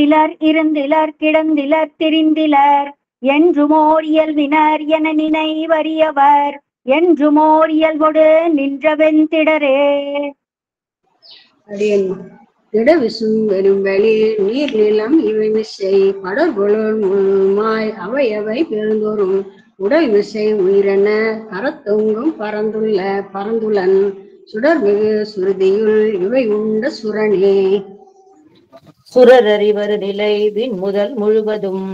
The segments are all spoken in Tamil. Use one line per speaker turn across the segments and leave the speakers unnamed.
இருந்திலர் இருந்திலர் கிடந்திலர் திரிந்திலர் என்றுமோர் இயல்பினர் என நினைவறியவர் என்றுமோர் இயல்பொடு நின்றவெந்திடரே.
திடவிசும் வெறும் வெளி நீர் நிலம் இவை மிசை படர்பொருள் மாய் அவையவை பெருந்தோறும் உடல் மிசை உயிரென கரத்தொங்கும் பரந்துளன் சுடர்மிகு சுருதியுள் இவை உண்ட சுரனே.
சுரரறிவரு நிலை விண் முதல் முழுவதும்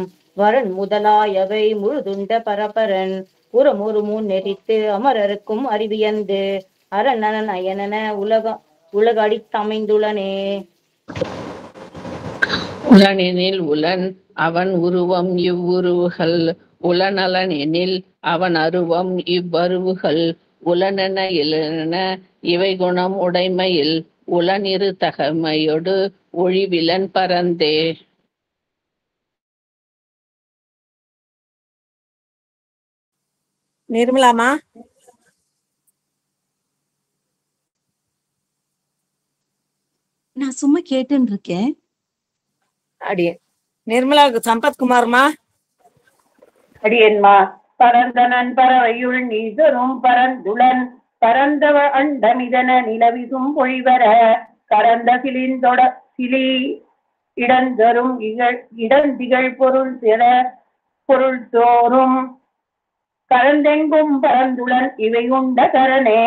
வரன் முதலாயவை முழுதுண்ட பரபரன் புறமுறு முன் நெறித்து அமரருக்கும் அறிவியந்து அரணன் அயனன உலகடித்தமைந்துளனே.
உளனெனில் உளன் அவன் உருவம் இவ்வுருவுகள் உளநலன் எனில் அவன் அருவம் இவ்வருவுகள் உளனென இளனென இவை குணம் உடைமையில் உளனிரு தகமையொடு ஒழிவிலன் பரந்தே.
நிர்மலாமா?
நான் சும்மா கேட்டுன்னு இருக்கேன்.
அடியே நிர்மலாவுக்கு சம்பத்குமார்மா?
அடியன்மா பரந்தனன் பறவையுள் நீதரும் பரந்துளன் பரந்தவ அண்டமிதன நிலவிதும் பொழிவர கரந்த சிலி இடந்தரும் இடந்திகள் பொருள் திற பொருள் தோறும் கரந்தெங்கும் பரந்துளன் இவை உண்ட கரணே.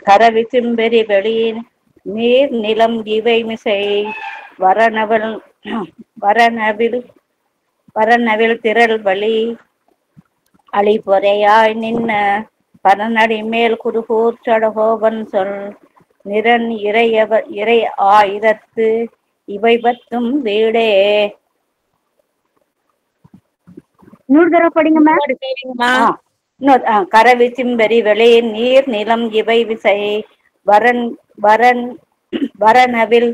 கரவிசிம்பெரி வெளியின் நீர் நிலம் இவை மிசை வரநவில் திரள் வழி அழிபொறையாய் நின்ன பரநடி மேல் குருகூர் சடகோபன் சொல் நிரன் இறை ஆயிரத்து இவை பத்தும் வீடே.
நூறு தடவை படிங்கம்மா.
கரவிசிம்பெரி வெளி நீர் நிலம் இவை விசை வரநவில்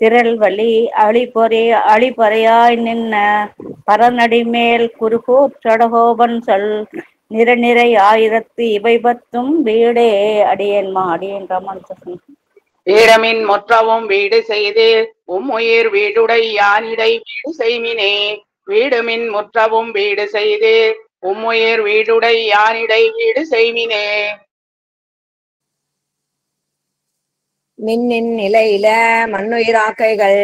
திரள் வழி அழிபொறையாய் நின்ன பரநடி மேல் குருகூர் சடகோபன் சொல் நிறை ஆயிரத்து இவை பத்தும் வீடே. அடியேன்மா. அடியேன் ராமானுஜன்.
வீடமின் மொற்றவும் வீடு செய்து உம்முயிர் வீடுடை யானிடை வீடு செய்மினே. வீடுமின் முற்றவும் வீடு செய்து உம்முயிர் வீடுடை யானிடை வீடு செய்மினே.
மின்னின் நிலையில மண்ணுயிராக்கைகள்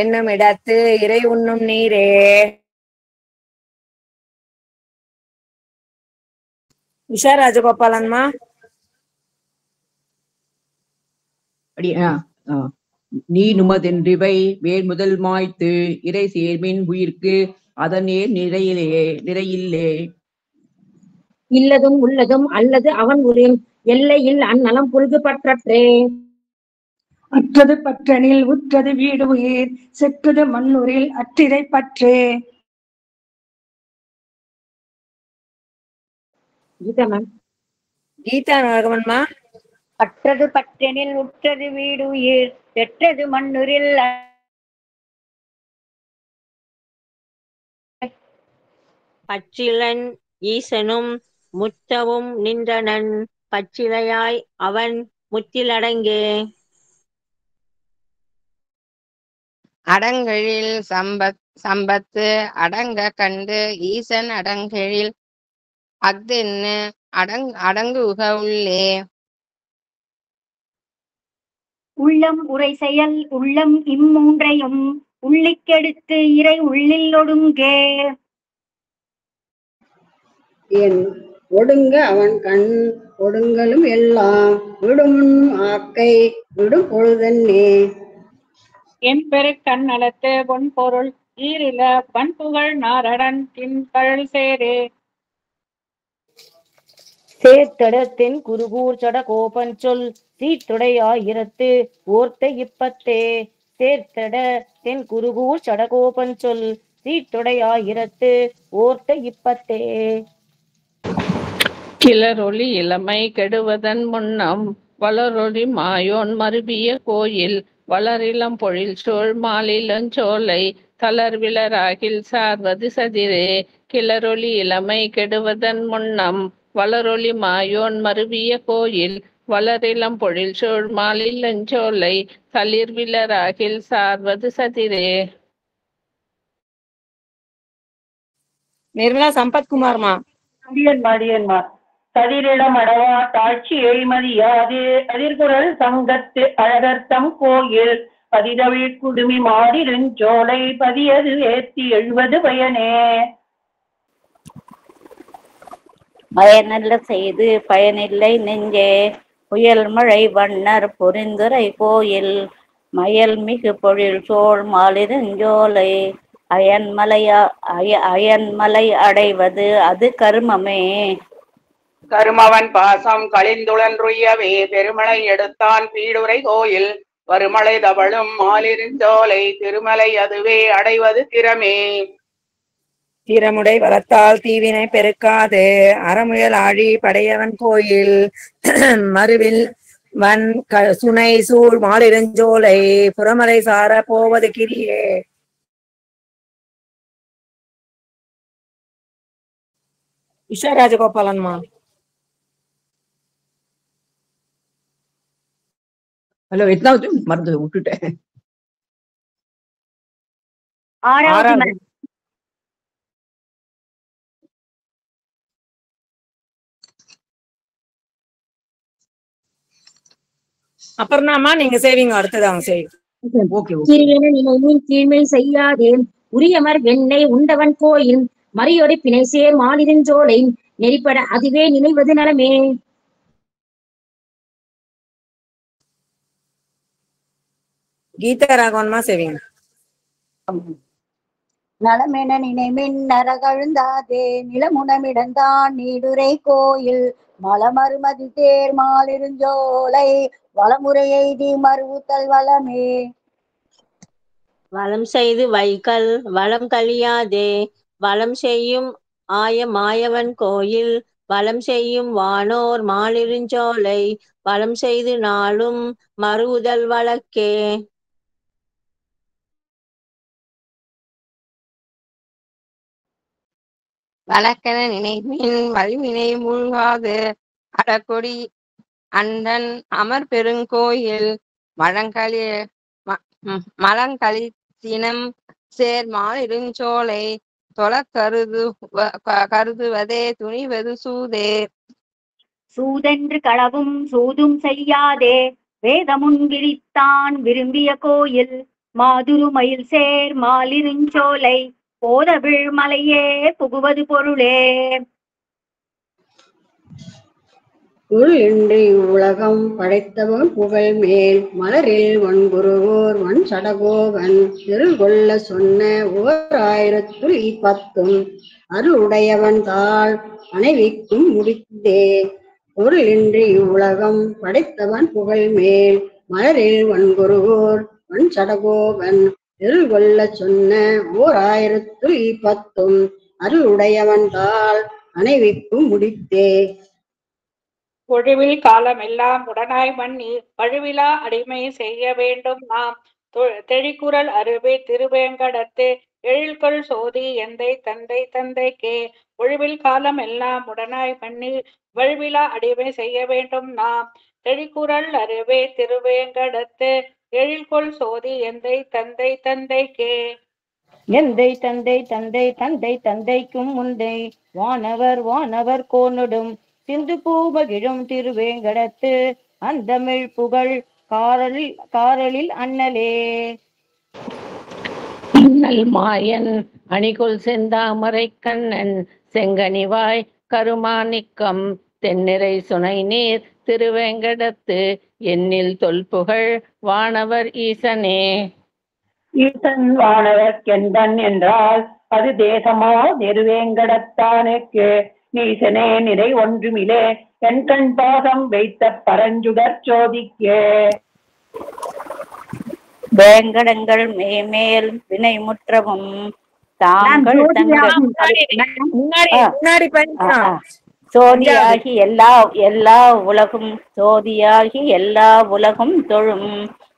என்னும் இடத்து இறை உண்ணும் நீரே. விஷா ராஜகோபாலன்மா?
நீ நுமதென்றிவை வேல் முதல் மாய்த்து இறை சேர்மின் உயிர்க்கு அதனே நிறையில்லே.
இல்லதும் உள்ளதும் அல்லது அவன் உரின் எல்லையில் அந்நலம் புல்கு பற்றற்றே.
அற்றது பற்றனில் உற்றது வீடு உயிர் செற்றது மண்ணுரில் அற்றிதை பற்றே.
கீதா நாகவன்மா?
அற்றது பற்றனில் உற்றது வீடு உயிர் செற்றது மண்ணுரில்
பச்சிலன் ஈசனும் முத்தவும் நின்றனன் பச்சிலையாய் அவன் முத்திலடங்கே.
அடங்கெழில் சம்பத்து அடங்க கண்டு ஈசன் அடங்கெழில் அஃதென்னு அடங்குக உள்ளே.
உள்ளம் உரை செயல் உள்ளம் இம்மூன்றையும் உள்ளிக்கெடுத்து இறை உள்ளில் ஒடுங்கே.
என் ஒடுங்க அவன் கண் ஒடுங்கலும் எல்லாம் விடும் ஆக்கை விடும் பொழுதன்னே.
என் பெரு கண்ணளத்து பொன் பொருள் ஈரில பண்புகள் நாரடன் தின்கழல் சேரே.
சேர்த்தடத்தின் குருகூர் சட கோபன் சொல் சீட்டுடை ஆயிரத்து ஓர்த்த இப்பத்தே. சேர்த்தட தென் குருகூர் சடகோபன் சொல் சீட்டுடை ஆயிரத்து ஓர்த்த இப்பத்தே.
கிளரொளி இளமை கெடுவதன் முன்னம் வளரொளி மாயோன் மருவிய கோயில் வளரிளம் பொழில் சோழ் மாலிலஞ்சோலை தளர்விளராகில் சார்வது சதிரே. கிளரொளி இளமை கெடுவதன் முன்னம் வளரொளி மாயோன் மருவிய கோயில் வளரிளம் பொழில் சூழ் மாலிலஞ்சோலை தளிர் விளராகில் சார்வது சதிரே.
நிர்மலா சம்பத்குமார்மா.
மடியன்மார் கதிரிடம் அடவா தாட்சி எய்மதியாது அதிர்குரல் சங்கத்து அழகர்த்தம் கோயில் பதிதவிழ் குடுமி மாறிருஞ்சோலை பதியது ஏத்தி எழுவது பயனே.
பயனல்ல செய்து பயனில்லை நெஞ்சே புயல் மழை வண்ணர் பொறிந்துரை கோயில் மயல் மிகு பொழில் சோழ் மாலிருஞ்சோலை அயன்மலை அடைவது அது கருமமே.
கருமவன் பாசம் கழிந்துழன்றுயவே பெருமலை எடுத்தான் பீடுரை கோயில் வருமலை தவழும் மாலிருஞ்சோலை திருமலை அதுவே அடைவது திறமே.
திறமுடை வளத்தால் தீவினை பெருக்காது அறமுயல் ஆழி படையவன் கோயில் மறுவில் வன் சுனை சூழ் மாலிருஞ்சோலை புறமலை சார போவது கிரியே. உஷா ராஜகோபாலன்மா.
ஹலோ, எத்தனாவது மறந்து விட்டுட்டேன்.
ஆறாவது.
அப்புறம்மா நீங்க செய்வீங்க, அடுத்தது அவங்க செய்வீங்க.
நினைவின் கீழ்மை செய்யாதே உரியமர் வெண்ணெய் உண்டவன் கோயில் மறியொடி பிணை சேர் மாலிருஞ்சோலை நெறிப்பட அதுவே நினைவது நலமே.
கீதா ராகவன்மா செய்வீங்க.
நலமென நினைமின் நரகழுந்தாதே நிலமுனமிடந்தான் நீடுரை கோயில் மலமருமதி தேர் மாலிருஞ்சோலை வளமுறை எய்தி மறுவுத்தல் வளமே.
வளம் செய்து வைக்கல் வளம் கழியாதே வளம் செய்யும் மாயவன் கோயில் வளம் செய்யும் வானோர் மாலிருஞ்சோலை வளம் செய்து நாளும் மறுவுதல் வழக்கே.
வழக்கென நினைவின் வலிவினை மூழ்காது அடக்கொடி அண்டன் அமர் பெருங்கோயில் மலங்களி சினம் சேர் மாலிருஞ்சோலை தொல கருதுவதே துணிவது சூதே.
சூதென்று களவும் சூதும் செய்யாதே வேதமுன்கிழித்தான் விரும்பிய கோயில் மாதுரு மயில் சேர் மாலிருஞ்சோலை போதவிழ் மலையே புகுவது பொருளே.
இன்றி உலகம் படைத்தவன் புகழ் மேல் மலரில் வன்குருவோர் வன் சடகோவன் திருகொள்ள சொன்ன 1010 அருளுடையவன் தாள் அணைவிக்கும் முடித்தே. பொருளின்றி உலகம் படைத்தவன் புகழ் மேல் மலரில் வன்குருவோர் வன் சடகோவன் திருகொள்ள சொன்ன 1010 அருளுடையவன் தாள் அணைவிக்கும் முடித்தே.
ஒழிவில் காலமெல்லாம் உடனாய் மன்னி வழுவிலா அடிமை செய்ய வேண்டும் நாம் தெழிக்குறள் அருவே திருவேங்கடத்து எழில்கொள் சோதி எந்தை தந்தை தந்தைக்கே. ஒழிவில் காலம் எல்லாம் உடனாய் மன்னி வழுவிலா அடிமை செய்ய வேண்டும் நாம் தெழிக்குறள் அருவே திருவேங்கடத்து எழில்கொள் சோதி எந்தை தந்தை தந்தைக்கே.
எந்தை தந்தை தந்தை தந்தை தந்தைக்கும் முந்தை வானவர் கோனுடும் சிந்து பூபகிழும் திருவேங்கடத்து அந்தமிழ் புகழ் காரலில் அண்ணலே.
அண்ணல் மாயன் அணிகொள் செந்தாமரை கண்ணன் செங்கனிவாய் கருமாணிக்கம் தென்னிறை சுனை நீர் திருவேங்கடத்து எண்ணில் தொல்புகழ் வானவர் ஈசனே.
ஈசன் வானவர்க்கெந்தன் என்றால் அது தேசமோ திருவேங்கடத்தானுக்கு நீசனே நிறை ஒன்றுமிலே என் கண் பாதம் வைத்த பரஞ்சுடர் சோதிக்கே.
வேங்கடங்கள் மேல் வினை முற்றவும் தாங்கள் சோதியாகி எல்லா உலகும் தொழும்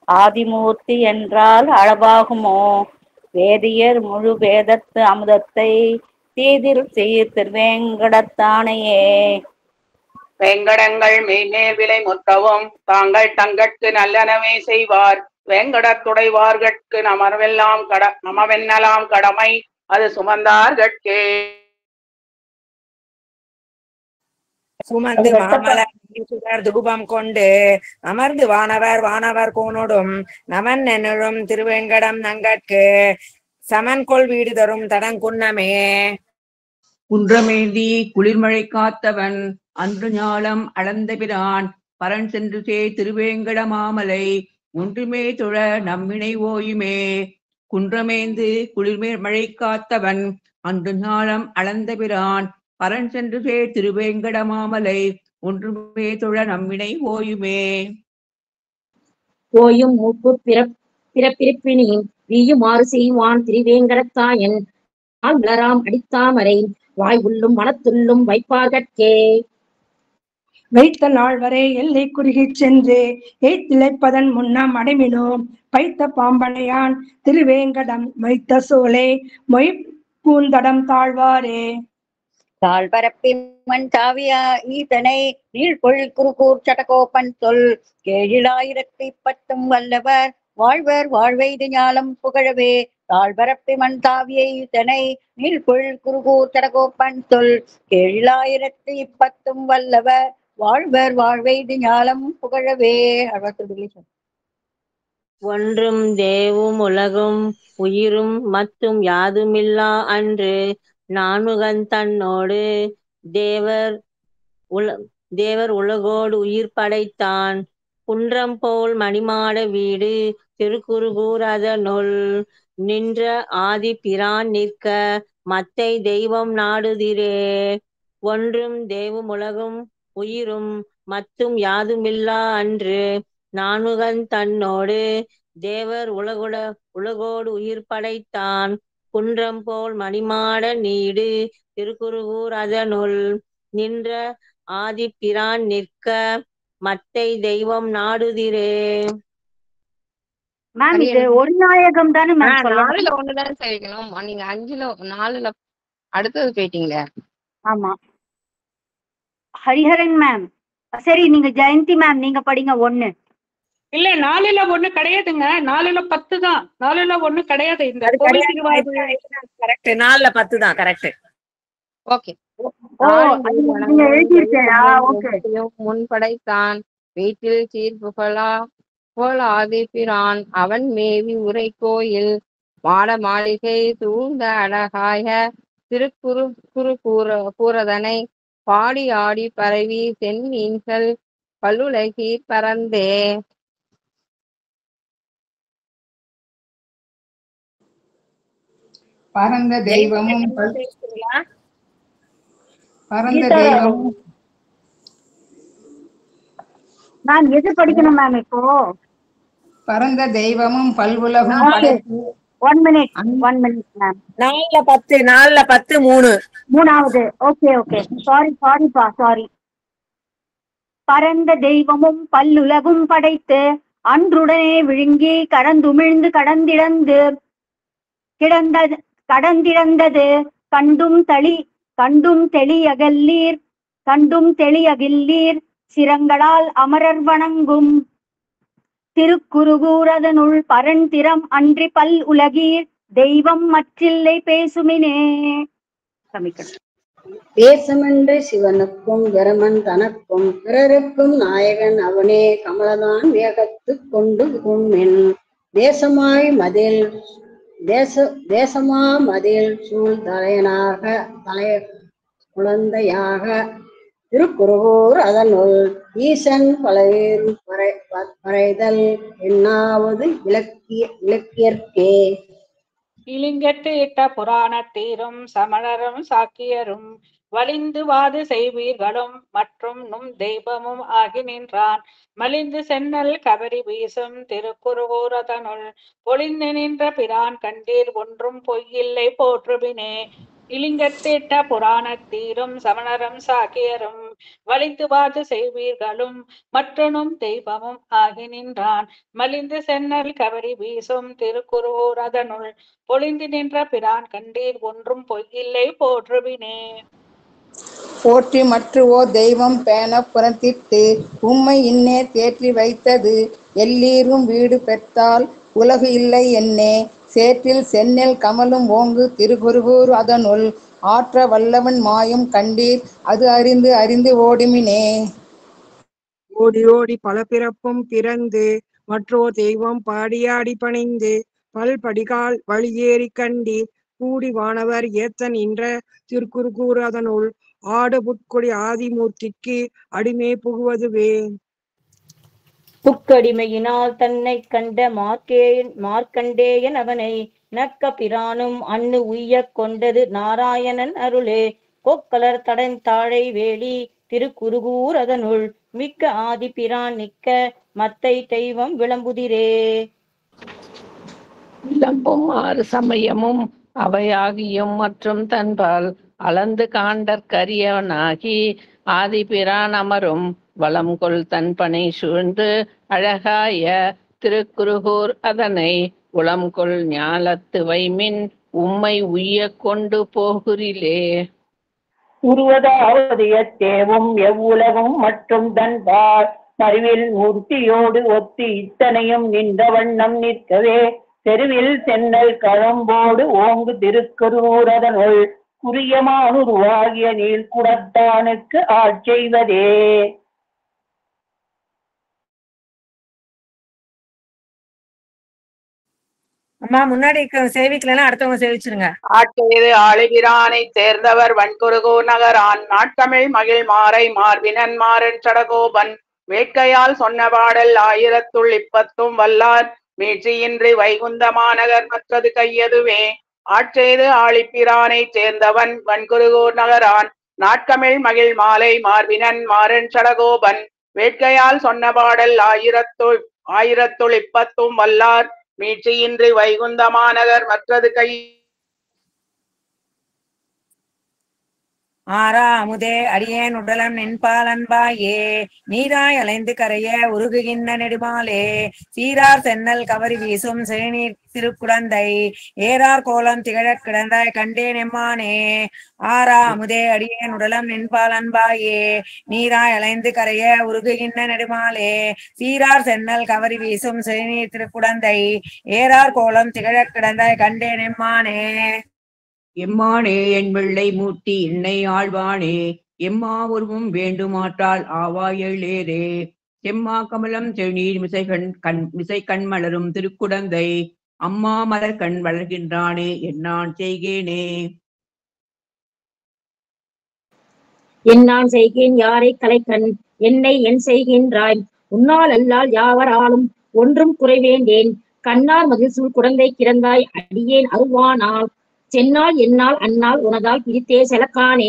ஆதிமூர்த்தி என்றால் அளவாகுமோ. வேதியர் முழு வேதத்து அமுதத்தை தீதில் சீர் திருவேங்கடத்தானையே.
வேங்கடங்கள் மெய்மேல் விலை முற்றவும் தாங்கள் தங்கட்கு நல்லனவே செய்வார். வேங்கடத்துடைவார்கட்கு நமவென்னலாம் கடமை அது சுமந்தார்கட்கே.
சுமந்து மாமலர் சுடர் தூபம் கொண்டு அமர்ந்து வானவர் கோனோடும் நமன் என்னும் திருவேங்கடம் நங்கட்கு சமன் கொள் வீடு தரும் தடங்குன்னமே.
குன்றமேந்தி குளிர்மழை காத்தவன் அன்று ஞாலம் அளந்த பிரான் பரன் சென்று திருவேங்கட மாமலை ஒன்றுமே தொழ நம்மினை ஓயுமே. குன்றமேந்து குளிர்மழை காத்தவன் அன்று ஞாலம் அளந்த பிரான் பரன் சென்று திருவேங்கட மாமலை ஒன்றுமே தொழ நம்மினை ஓயுமே.
போயும் மூப்பு பிறப்பிறப்பினி வீயுமாறு செய்வான் திருவேங்கடத்தாயன் வளராம் அடித்தாமரை வாய் உள்ளும் மனத்துள்ளும் வைப்பார்கட்கே.
வைத்த நாள் வரை எல்லை குறுகிச் சென்று எய்த்திழைப்பதன் முன்னம் அடைமினோ பைத்த பாம்பனையான் திருவேங்கடம் வைத்த சோலை மொய் பூந்தடம் தாழ்வாரே.
தாழ்பரப்பி மண் தாவியா ஈதனை நீழ்கொள் குறுகூர் சடகோபன் சொல் கேழிலாயிரத்தி பத்தும் வல்லவர் வாழ்வர் வாழ்வெய்து ஞாலம் புகழவே. தாழ்பரப்பி மண் தாவிய ஈதனை நீழ்கொள் குறுகூர் சடகோபன் சொல் கேழிலாயிரத்தி பத்தும் வல்லவர் வாழ்வர் வாழ்வெய்து ஞாலம் புகழவே.
ஒன்றும் தேவும் உலகும் உயிரும் மத்தும் யாதுமில்லா அன்று நான்முகன் தன்னோடு தேவர் உலகோடு உயிர் படைத்தான். குன்றம் போல் மணிமாட வீடு திருக்குறுகூர் அதனுள் நின்ற ஆதி பிரான் நிற்க மத்தை தெய்வம் நாடுதிரே. ஒன்றும் தேவும் உலகும் உயிரும் மத்தும் யாதுமில்லா அன்று நான்முகன் தன்னோடு தேவர் உலகோடு உயிர் படைத்தான். குன்றம் போல் மணிமாட நீடு திருக்குறுகூர் அதனுள் நின்ற ஆதி பிரான் நிற்க மத்தை தெய்வம் நாடுதிரே.
மேம் இது ஒரு நாயகம் தானே மேம்?
4ல 1 தானே சேர்க்கணும். நீங்க 5ல 4ல அடுத்தது போயிட்டீங்களே.
ஆமா ஹரிஹரன் மேம். சரி நீங்க ஜெயந்தி மேம் நீங்க படிங்க 1.
இல்ல 4ல 1 கிடையாதுங்க. 4ல 10 தான். 4ல 1 கிடையாது. இந்த கோவிலுக்கு வாய்ப்பு
கரெக்ட். 4ல 10 தான் கரெக்ட்.
ஓகே.
நீங்க எழுதிட்டீங்களா? ஓகே.
முன் படைத்தான் வீட்டில் சீர்புகழா போல் ஆதிப்பிரான் அவன் மேவி உரை கோயில் மாட மாளிகை சூழ்ந்த அழகாய கூறதனை பாடி ஆடி பரவி தென்மீன்கள் பல்லுலகீர் பறந்தே.
பரந்த தெய்வமும்
மேம் எது படிக்கணும் மேம் இப்போ?
பரந்த தெய்வமும் பல்வுலகும்
1 மினிட் மேம்.
4ல 10 3
மூணாவது. Okay sorry. பரந்த தெய்வமும் பல்லுலகும் படைத்து அன்றுடனே விழுங்கி கடந்திடந்தது கண்டும் தெளியகில்லீர் சிரங்களால் அமரர் வணங்கும் திருக்குறுகூரதனுள் பரந்திரம் அன்றி பல் உலகீர் தெய்வம் மற்றில்லை பேசுமினே.
பேசமென்று சிவனுக்கும் பிரமன் தனக்கும் பிறருக்கும் நாயகன் அவனே கமலதான் வேகத்து கொண்டு உண்மென் தேசமா மதில் சூழ் தலைய குழந்தையாக திருக்குறுகூர் அதனுள் ஈசன் பலவேறு வரைதல் என்னாவது இலக்கியற்கே.
இலிங்கட்டு இட்ட புராணத்தீரும் சமணரும் சாக்கியரும் வலிந்து வாது செய்வீர்களும் மற்றும் நும் தெய்வமும் ஆகி நின்றான் மலிந்து சென்னல் கபரி வீசும் திருக்குறுகூரதனுள் பொழிந்து நின்ற பிரான் கண்டீர் ஒன்றும் பொய்யில்லை போற்றுபினே. இலிங்கத்திட்ட புராணத்தீரும் சமணரும் சாக்கியரும் வலிந்து வாது செய்வீர்களும் மற்றனும் தெய்வமும் ஆகி நின்றான் மலிந்து சென்னல் கவரி வீசும் திருக்குறுகூர் அதனுள் பொழிந்து நின்ற பிரான் கண்டீர் ஒன்றும் பொய்யில்லை போற்றுவினே.
போற்றி மற்றுவோ தெய்வம் பேண புறத்திட்டு உம்மை இன்னே தேற்றி வைத்தது எல்லீரும் வீடு பெற்றால் உலகு இல்லை என்னே சேற்றில் செந்நெல் கமலும் ஓங்கு திருக்குருகூர் அதனுள் ஆற்ற வல்லவன் மாயும் கண்டீர் அது அறிந்து அறிந்து ஓடுமினே.
ஓடி ஓடி பல பிறப்பும் பிறந்து மற்றோர் தெய்வம் பாடியாடி பணிந்து பல்படிகால் வழியேறி கண்டீர் கூடி வானவர் ஏத்த நின்ற திருக்குறுகூர் அதனுள் ஆடு புட்கொடி ஆதிமூர்த்திக்கு அடிமை புகுவதுவே.
புக்கடிமையினால் தன்னை கண்ட மார்க்கண்டேயன் அவனை நக்க பிரானும் அன்னு உய்யக் கொண்டது நாராயணன் அருளே. கொக்கலர் தடன் தாழை வேலி திருக்குறுகூர் அதனுள் மிக்க ஆதி பிரான் நிற்க மத்தை தெய்வம் விளம்புதிரே.
விளம்பும் 6 சமயமும் அவையாகியும் மற்றும் தன்பால் அளந்து காண்டற்கரியவனாகி ஆதிபிரான் அமரும் வளம்கொள் தன்பனை சூழ்ந்து அழகாய திருக்குறுகூர் அதனை உளம்கொள் ஞாலத்து வைமின் உம்மை உய்யக் கொண்டு போகுரிலே.
உருவதாவது எத்தேவும் எவ்வுலகும் மற்றும் தன்பால் மறிவில் மூர்த்தியோடு ஒத்து இத்தனையும் நின்ற வண்ணம் நிற்கவே தெருவில் சென்னல் கழம்போடு ஓங்கு திருக்குறுகூரதனுள் குறியமானுருவாகிய நீள்குடத்தானுக்கு ஆட்செய்வதே.
அம்மா முன்னாடி சேவிக்கலாம், அடுத்தவங்க சேவிச்சிருங்க.
ஆட்செய்து ஆளுகிறானை சேர்ந்தவர் வன்குருகூர் நகரான் நாட்கமிழ் மகிழ் மாறை மார்பினன் மாறன் சடகோபன் வேட்கையால் சொன்ன பாடல் 1030 வல்லார் மீட்சியின்றி வைகுந்த மாநகர் மற்றது கையதுவே. ஆட்செய்து ஆழிப்பிரானை சேர்ந்தவன் வன்குருகூர் நகரான் நாட்கமிழ் மகிழ் மாலை மார்பினன் மாறன் சடகோபன் வேட்கையால் சொன்ன பாடல் 1030 வல்லார் மீட்சியின்றி வைகுந்த மாநகர் மற்றது கை.
ஆரா அமுதே அடியேன் உடலம் நின்பால் அன்பாயே நீராய் அலைந்து கரைய உருகுகின்ற நெடுமாலே சீரார் சென்னல் கவரி வீசும் சேனீர் திருக்குடந்தை ஏறார் கோலம் திகழக் கிடந்தாய் கண்டேன் எம்மானே. ஆரா அமுதே அடியேன் உடலம் நின்பால் அன்பாயே நீராய் அலைந்து கரைய உருகுகின்ற நெடுமாலே சீரார் சென்னல் கவரி வீசும் சேனீர் திருக்குடந்தை ஏறார் கோலம் திகழக் கிடந்தாய் கண்டேன் எம்மானே.
எம்மானே என் வெள்ளை மூட்டி என்னை ஆழ்வானே எம்மா உருவும் வேண்டுமாற்றால் ஆவாயேரே செம்மா கமலம் செழுநீர் மிசை கண் மலரும் திருக்குடந்தை அம்மா மலர் கண் வளர்கின்றானே என்னான் செய்கேனே.
என்னான் செய்கேன் யாரை கலைக்கண் என்னை என் செய்கின்றாய் உன்னால் அல்லால் யாவராலும் ஒன்றும் குறைவேண்டேன் கண்ணார் மதில் சூழ் குடந்தை கிடந்தாய் அடியேன் அருவானால் சென்னால் என்னால் அன்னால் உனதால் பிரித்தே செலக்கானே.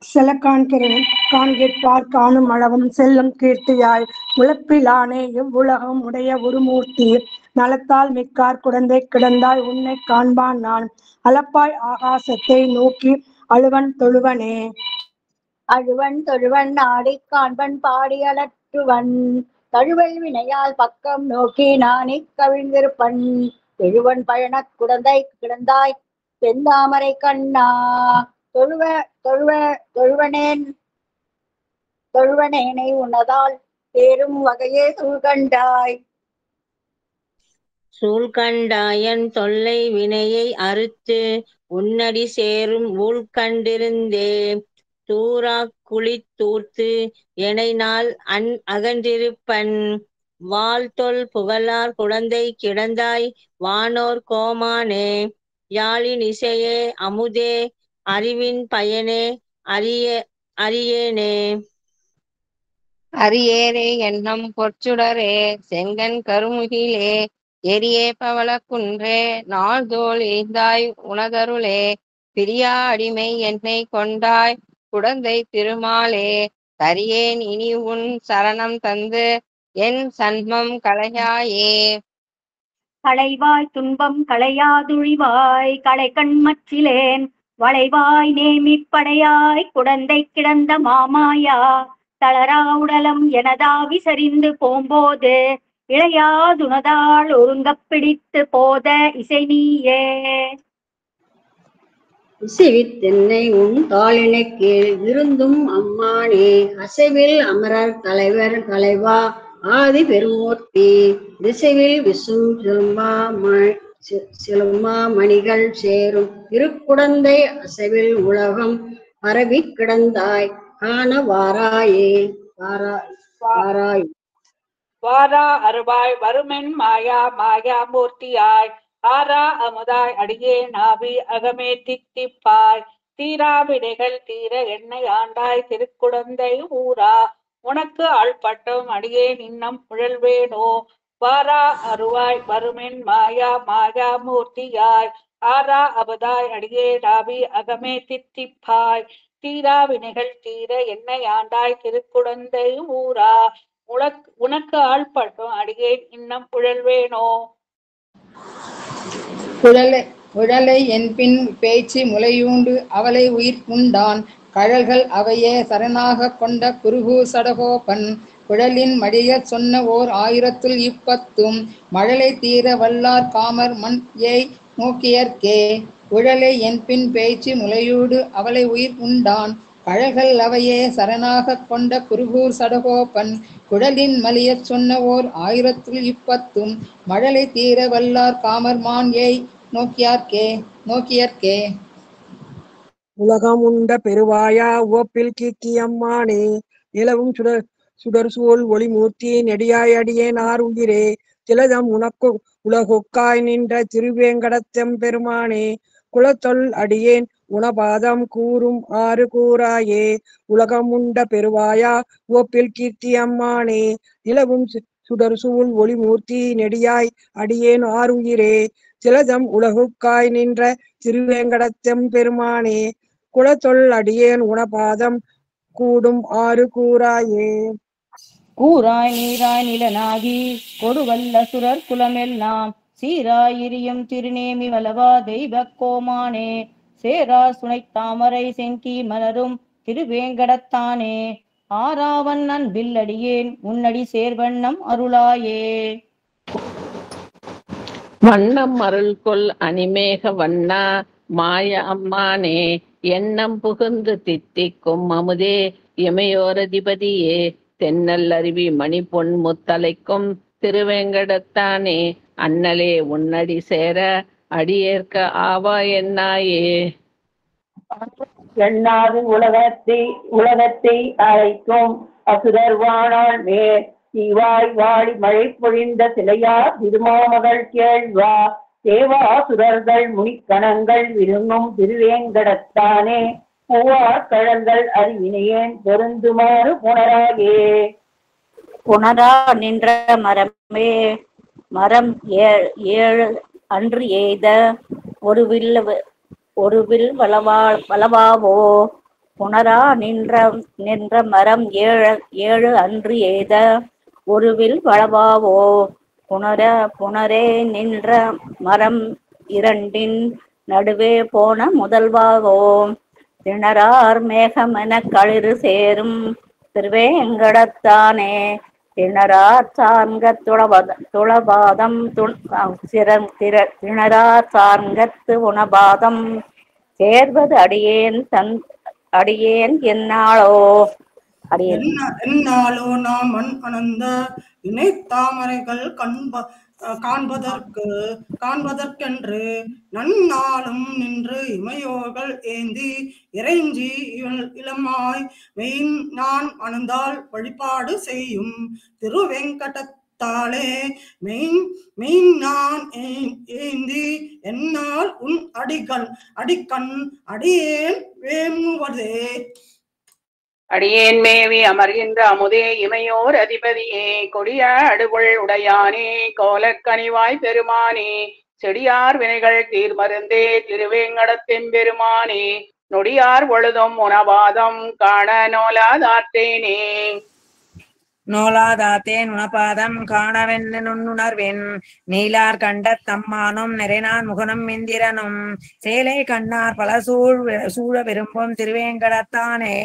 செலக்கான்கிறேன் காண்கிற்பார் காணும் அளவும் செல்லும் கீர்த்தியாய் உழப்பிலானே எவ்வுலகம் உடைய ஒரு மூர்த்தி நலத்தால் மிக்கார் குடந்தை கிடந்தாய் உன்னை காண்பான் நான் அளப்பாய் ஆகாசத்தை நோக்கி அழுவன் தொழுவனே.
அழுவன் தொழுவன் ஆடி காண்பன் பாடி அலற்றுவன் தழுவல் வினையால் பக்கம் நோக்கி நானே கவிழ்ந்திருப்பன் எழுவன் பயணக் குடந்தை கிடந்தாய் தென்தாமரை கண்ணா தொழுவனேனை உனதால் தேரும் வகையே சூழ்கண்டாய்.
சூழ்கண்டாயன் தொல்லை வினையை அறுத்து உன்னடி சேரும் ஊழ்கண்டிருந்தே தூரா குழி தூர்த்து எனை நாள் அகன்றிருப்பன் வாழ்த்தொல் புகழார் குழந்தை கிடந்தாய் வானோர் கோமானே. யாழின் இசையே அமுதே அறிவின் பயனே அறியேனே.
அரியேரே எண்ணம் பொற்சுடரே செங்கன் கருமுகிலே எரியே பவள குன்றே நாள்தோள் ஈந்தாய் உனதருளே பிரியா அடிமை என்னை கொண்டாய் குடந்தை திருமாலே தரியேன் இனி உன் சரணம் தந்து என் சன்மம் களையாயே.
களைவாய் துன்பம் களையாதுழிவாய் களை கண்மற்றிலேன் வளைவாய் நேமிப்படையாய் குடந்தை கிடந்த மாமாயா தளரா உடலம் எனதாவி சரிந்து போம்போது இளையாதுனதால் ஒருங்கப் பிடித்து போத இசை நீயே.
இசைவித்தென்னை உன் தாளினை கீழ் இருந்தும் அம்மானே அசைவில் அமரர் தலைவர் தலைவா ஆதி பெருமூர்த்தி திசைவில் விசும் சிலுமா மணிகள் சேரும் திருக்குடந்தை அசைவில் உலகம் பரவி கிடந்தாய் காண வாராயே வாராய்
வாரா அருவாய் வருமென் மாயா மாயா மூர்த்தியாய் ஆரா அமுதாய் அடியே நாவி அகமே தித்திப்பாய் தீரா விடைகள் தீர எண்ணெய் ஆண்டாய் திருக்குடந்தை ஊரா உனக்கு ஆள்பட்டும் அடியே நின்னம் புழல்வேனோ வாரா அருவாய் வருமென் மாயா மாயா மூர்த்தியாய் ஆரா அமுதாய் அடியே நாவி அகமே தித்திப்பாய் தீரா வினைகள் தீர எண்ணெய் ஆண்டாய் திருக்குடந்தை ஊரா உனக்கு ஆள்பட்டும் அடியேன் இன்னம் புழல்வேனோ.
குழலை என்பின் பேச்சு முலையூண்டு அவளை உயிர்ப்புண்டான் கழல்கள் அவையே சரணாக கொண்ட குருகு சடகோபன் குழலின் மடியச் சொன்ன ஓர் 1010 மழலை தீர வல்லார் காமர் மண் ஏய் நோக்கியர்க்கே குழலை என்பின் பேச்சு முலையூடு அவளை உயிர் உண்டான் கழல்கள் அவையே சரணாக கொண்ட குருகூர் சடகோபன் குழலின் மலியச் சொன்ன ஓர் 1010 மழலை தீர வல்லார் காமர்மான் ஏய் நோக்கியர்க்கே
உலகம் உண்ட பெருவாயா ஓப்பில் கீர்த்தியம்மானே நிலவும் சுடர்சூழ் ஒளிமூர்த்தி நெடியாய் அடியேன் ஆர் உயிரே திலதம் உனக்கு உலகொக்காய் நின்ற திருவேங்கடத்தெம் பெருமானே குலத்தொல் அடியேன் உணபாதம் கூறும் ஆறு கூறாயே உலகம் உண்ட பெருவாயா ஓப்பில் கீர்த்தி அம்மானே நிலவும் சுடர்சூழ் ஒளிமூர்த்தி நெடியாய் அடியேன் ஆர் உயிரே திலதம் உலகுக்காய் நின்ற திருவேங்கடத்தெம் பெருமானே குலத்தொல் அடியேன் உணபாதம் கூடும் ஆறு கூறாயே
கூறாய் நீராய் நிலனாகி கொடுவல்ல சுரர் குலமெல்லாம் சீராயிரியும் திருநேமி வலவா தெய்வ கோமானே சேரா சுனை தாமரை செங்கி மலரும் திருவேங்கடத்தானே ஆராவன் அன்பில் அடியேன் உன்னடி சேர்வண்ணம் அருளாயே.
வண்ணம் அருள் கொள் அணிமேக வண்ணா மாய அம்மானே எண்ணம் புகுந்து தித்திக்கும் அமுதே இமையோரதிபதியே தென்னல் அருவி மணி பொன் முத்தலைக்கும் திருவேங்கடத்தானே அண்ணலே உன்னடி சேர அடியேற்க ஆவா என்னாயே.
எண்ணாது உலகத்தை அழைக்கும் அசுரர் வாணாள் மேல் தீவாய் வாழி மழை பொழிந்த சிலையா திருமாமகள் கேள்வா தேவாசுரர்கள் முனிக்கணங்கள் விரும்பும் திருவேங்கடத்தானே பூவார் கழல்கள் அறிவினையேன் பொருந்துமாறு புனராயே.
புனரா நின்ற மரமே மரம் ஏழு அன்று எய்த ஒரு வில் வளவாவோ புனரா நின்ற மரம் ஏழு அன்று எய்த ஒரு வில் வளவாவோ புனரே நின்ற மரம் இரண்டின் நடுவே போன முதல்வாவோ திணறார் மேகமென களிறு சேரும் திருவேங்கடத்தானே திணறார் சார்ங்க துளபாதம் திணறார் சார்ங்கத்து உணபாதம் சேர்வது அடியேன் என்னாளோ
என்னாலோ நாம் மண் அனந்த இணை தாமரைகள் காண்பதற்கென்று நன்னாளும் நின்று இமையோர்கள் ஏந்தி இறைஞ்சி இளமாய் மெயின் நான் அனந்தால் வழிபாடு செய்யும் திருவேங்கடத்தாலே மெயின் நான் ஏந்தி என்னால் உன் அடிக்கண் அடியேன் வேமுவதே.
அடியேன் மேவி அமர்கின்ற அமுதே இமையோர் அதிபதியே கொடிய அடுகுள் உடையானே கோலக்கனிவாய் பெருமானே செடியார் வினைகள் தீர்மருந்தே திருவேங்கடத்தின் பெருமானே நொடியார் பொழுதும் உணபாதம் காண நோலாதார்த்தேனே.
நோலாதாத்தேன் உணபாதம் காணவென்னு நுண்ணுணர்வென் நீலார் கண்ட தம்மானும் நிறைநான் முகனும் இந்திரனும் சேலை கண்ணார் பல சூழ விரும்பும் திருவேங்கடத்தானே